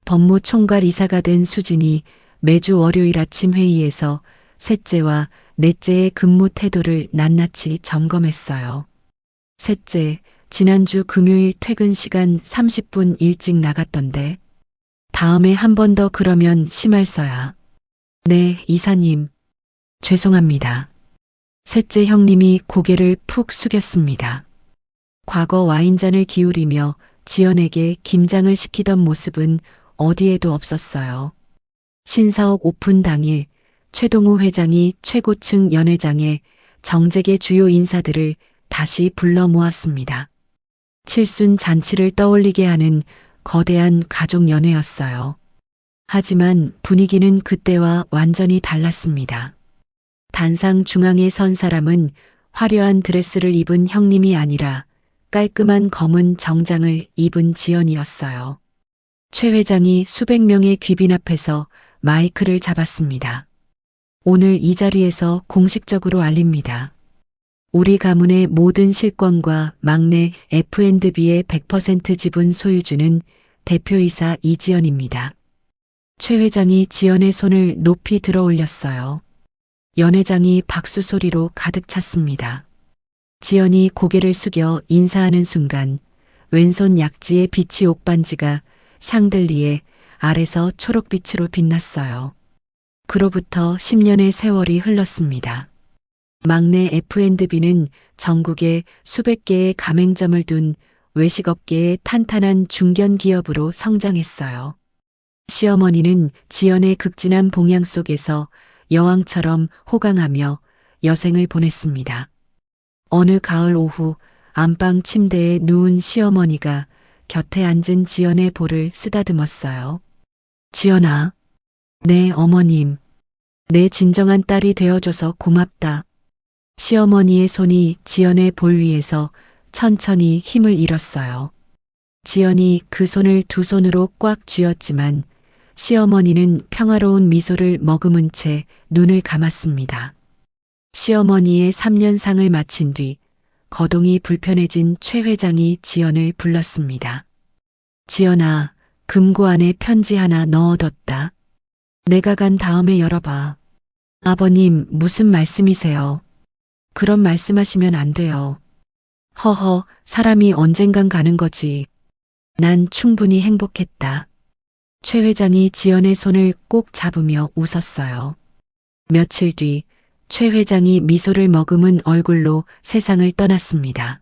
법무총괄 이사가 된 수진이 매주 월요일 아침 회의에서 셋째와 넷째의 근무 태도를 낱낱이 점검했어요. 셋째, 지난주 금요일 퇴근 시간 30분 일찍 나갔던데. 다음에 한 번 더 그러면 심할서야. 네, 이사님. 죄송합니다. 셋째 형님이 고개를 푹 숙였습니다. 과거 와인잔을 기울이며 지연에게 김장을 시키던 모습은 어디에도 없었어요. 신사옥 오픈 당일 최동호 회장이 최고층 연회장에 정재계 주요 인사들을 다시 불러 모았습니다. 칠순 잔치를 떠올리게 하는 거대한 가족 연회였어요. 하지만 분위기는 그때와 완전히 달랐습니다. 단상 중앙에 선 사람은 화려한 드레스를 입은 형님이 아니라 깔끔한 검은 정장을 입은 지연이었어요. 최 회장이 수백 명의 귀빈 앞에서 마이크를 잡았습니다. 오늘 이 자리에서 공식적으로 알립니다. 우리 가문의 모든 실권과 막내 F&B의 100% 지분 소유주는 대표이사 이지연입니다. 최 회장이 지연의 손을 높이 들어 올렸어요. 연 회장이 박수 소리로 가득 찼습니다. 지연이 고개를 숙여 인사하는 순간 왼손 약지의 비치 옥반지가 샹들리에 아래서 초록빛으로 빛났어요. 그로부터 10년의 세월이 흘렀습니다. 막내 F&B는 전국에 수백 개의 가맹점을 둔 외식업계의 탄탄한 중견 기업으로 성장했어요. 시어머니는 지연의 극진한 봉양 속에서 여왕처럼 호강하며 여생을 보냈습니다. 어느 가을 오후 안방 침대에 누운 시어머니가 곁에 앉은 지연의 볼을 쓰다듬었어요. 지연아. 네, 어머님. 내 진정한 딸이 되어줘서 고맙다. 시어머니의 손이 지연의 볼 위에서 천천히 힘을 잃었어요. 지연이 그 손을 두 손으로 꽉 쥐었지만 시어머니는 평화로운 미소를 머금은 채 눈을 감았습니다. 시어머니의 3년상을 마친 뒤 거동이 불편해진 최 회장이 지연을 불렀습니다. 지연아, 금고 안에 편지 하나 넣어뒀다. 내가 간 다음에 열어봐. 아버님, 무슨 말씀이세요? 그런 말씀하시면 안 돼요. 허허, 사람이 언젠간 가는 거지. 난 충분히 행복했다. 최 회장이 지연의 손을 꼭 잡으며 웃었어요. 며칠 뒤 최 회장이 미소를 머금은 얼굴로 세상을 떠났습니다.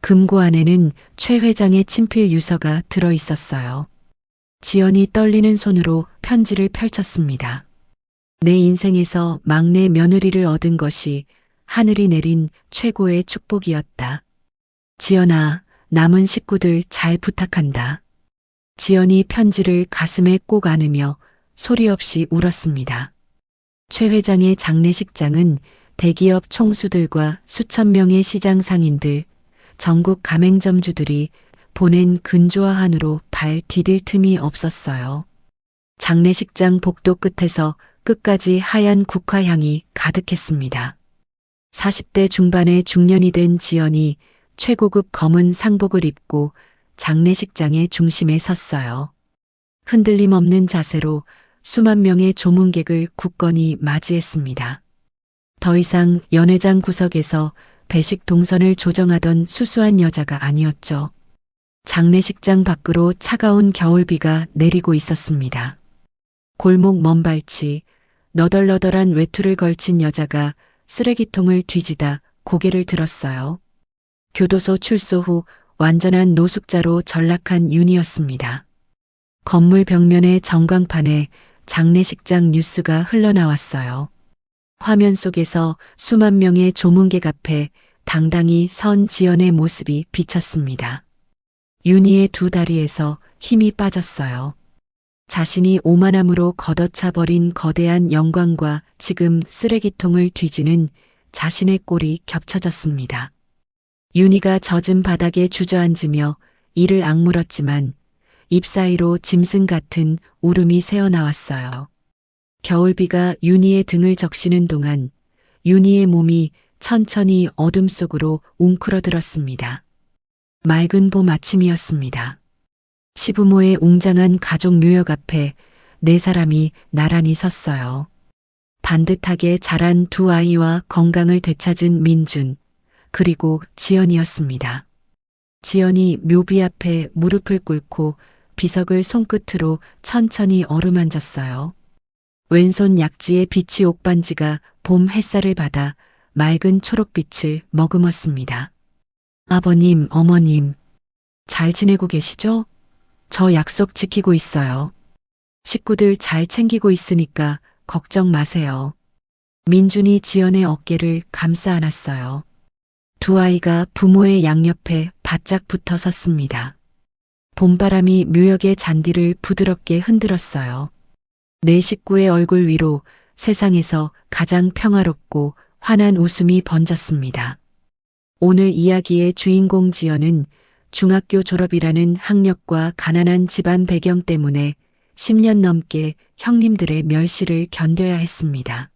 금고 안에는 최 회장의 친필 유서가 들어 있었어요. 지연이 떨리는 손으로 편지를 펼쳤습니다. 내 인생에서 막내 며느리를 얻은 것이 하늘이 내린 최고의 축복이었다. 지연아, 남은 식구들 잘 부탁한다. 지연이 편지를 가슴에 꼭 안으며 소리 없이 울었습니다. 최 회장의 장례식장은 대기업 총수들과 수천 명의 시장 상인들, 전국 가맹점주들이 보낸 근조화 한으로 발 디딜 틈이 없었어요. 장례식장 복도 끝에서 끝까지 하얀 국화향이 가득했습니다. 40대 중반의 중년이 된 지연이 최고급 검은 상복을 입고 장례식장의 중심에 섰어요. 흔들림 없는 자세로 수만 명의 조문객을 굳건히 맞이했습니다. 더 이상 연회장 구석에서 배식 동선을 조정하던 수수한 여자가 아니었죠. 장례식장 밖으로 차가운 겨울비가 내리고 있었습니다. 골목 먼발치, 너덜너덜한 외투를 걸친 여자가 쓰레기통을 뒤지다 고개를 들었어요. 교도소 출소 후 완전한 노숙자로 전락한 윤이었습니다. 건물 벽면의 전광판에 장례식장 뉴스가 흘러나왔어요. 화면 속에서 수만 명의 조문객 앞에 당당히 선 지연의 모습이 비쳤습니다. 윤희의 두 다리에서 힘이 빠졌어요. 자신이 오만함으로 걷어차 버린 거대한 영광과 지금 쓰레기통을 뒤지는 자신의 꼴이 겹쳐졌습니다. 윤희가 젖은 바닥에 주저앉으며 이를 악물었지만 입 사이로 짐승 같은 울음이 새어나왔어요. 겨울비가 윤희의 등을 적시는 동안 윤희의 몸이 천천히 어둠 속으로 웅크러들었습니다. 맑은 봄 아침이었습니다. 시부모의 웅장한 가족 묘역 앞에 네 사람이 나란히 섰어요. 반듯하게 자란 두 아이와 건강을 되찾은 민준, 그리고 지연이었습니다. 지연이 묘비 앞에 무릎을 꿇고 비석을 손끝으로 천천히 어루만졌어요. 왼손 약지의 비치 옥반지가 봄 햇살을 받아 맑은 초록빛을 머금었습니다. 아버님, 어머님, 잘 지내고 계시죠? 저 약속 지키고 있어요. 식구들 잘 챙기고 있으니까 걱정 마세요. 민준이 지연의 어깨를 감싸 안았어요. 두 아이가 부모의 양옆에 바짝 붙어 섰습니다. 봄바람이 묘역의 잔디를 부드럽게 흔들었어요. 네 식구의 얼굴 위로 세상에서 가장 평화롭고 환한 웃음이 번졌습니다. 오늘 이야기의 주인공 지연은 중학교 졸업이라는 학력과 가난한 집안 배경 때문에 10년 넘게 형님들의 멸시를 견뎌야 했습니다.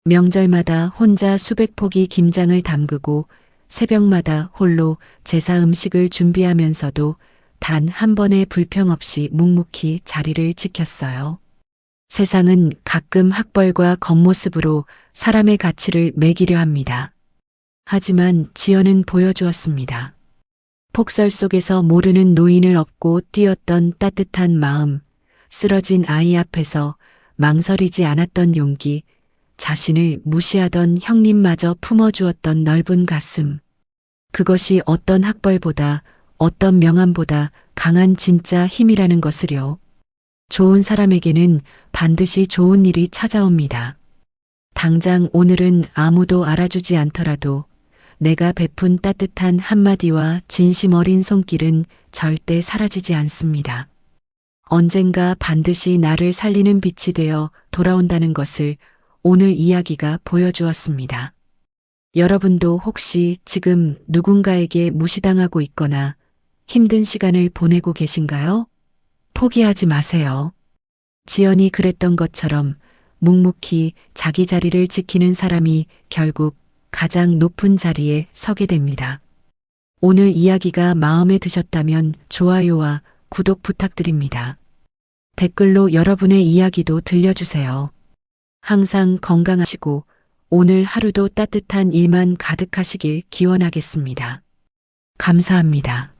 명절마다 혼자 수백 포기 김장을 담그고 새벽마다 홀로 제사 음식을 준비하면서도 단 한 번의 불평 없이 묵묵히 자리를 지켰어요. 세상은 가끔 학벌과 겉모습으로 사람의 가치를 매기려 합니다. 하지만 지연은 보여주었습니다. 폭설 속에서 모르는 노인을 업고 뛰었던 따뜻한 마음, 쓰러진 아이 앞에서 망설이지 않았던 용기, 자신을 무시하던 형님마저 품어주었던 넓은 가슴. 그것이 어떤 학벌보다, 어떤 명함보다 강한 진짜 힘이라는 것을요. 좋은 사람에게는 반드시 좋은 일이 찾아옵니다. 당장 오늘은 아무도 알아주지 않더라도 내가 베푼 따뜻한 한마디와 진심 어린 손길은 절대 사라지지 않습니다. 언젠가 반드시 나를 살리는 빛이 되어 돌아온다는 것을 오늘 이야기가 보여주었습니다. 여러분도 혹시 지금 누군가에게 무시당하고 있거나 힘든 시간을 보내고 계신가요? 포기하지 마세요. 지연이 그랬던 것처럼 묵묵히 자기 자리를 지키는 사람이 결국 가장 높은 자리에 서게 됩니다. 오늘 이야기가 마음에 드셨다면 좋아요와 구독 부탁드립니다. 댓글로 여러분의 이야기도 들려주세요. 항상 건강하시고 오늘 하루도 따뜻한 일만 가득하시길 기원하겠습니다. 감사합니다.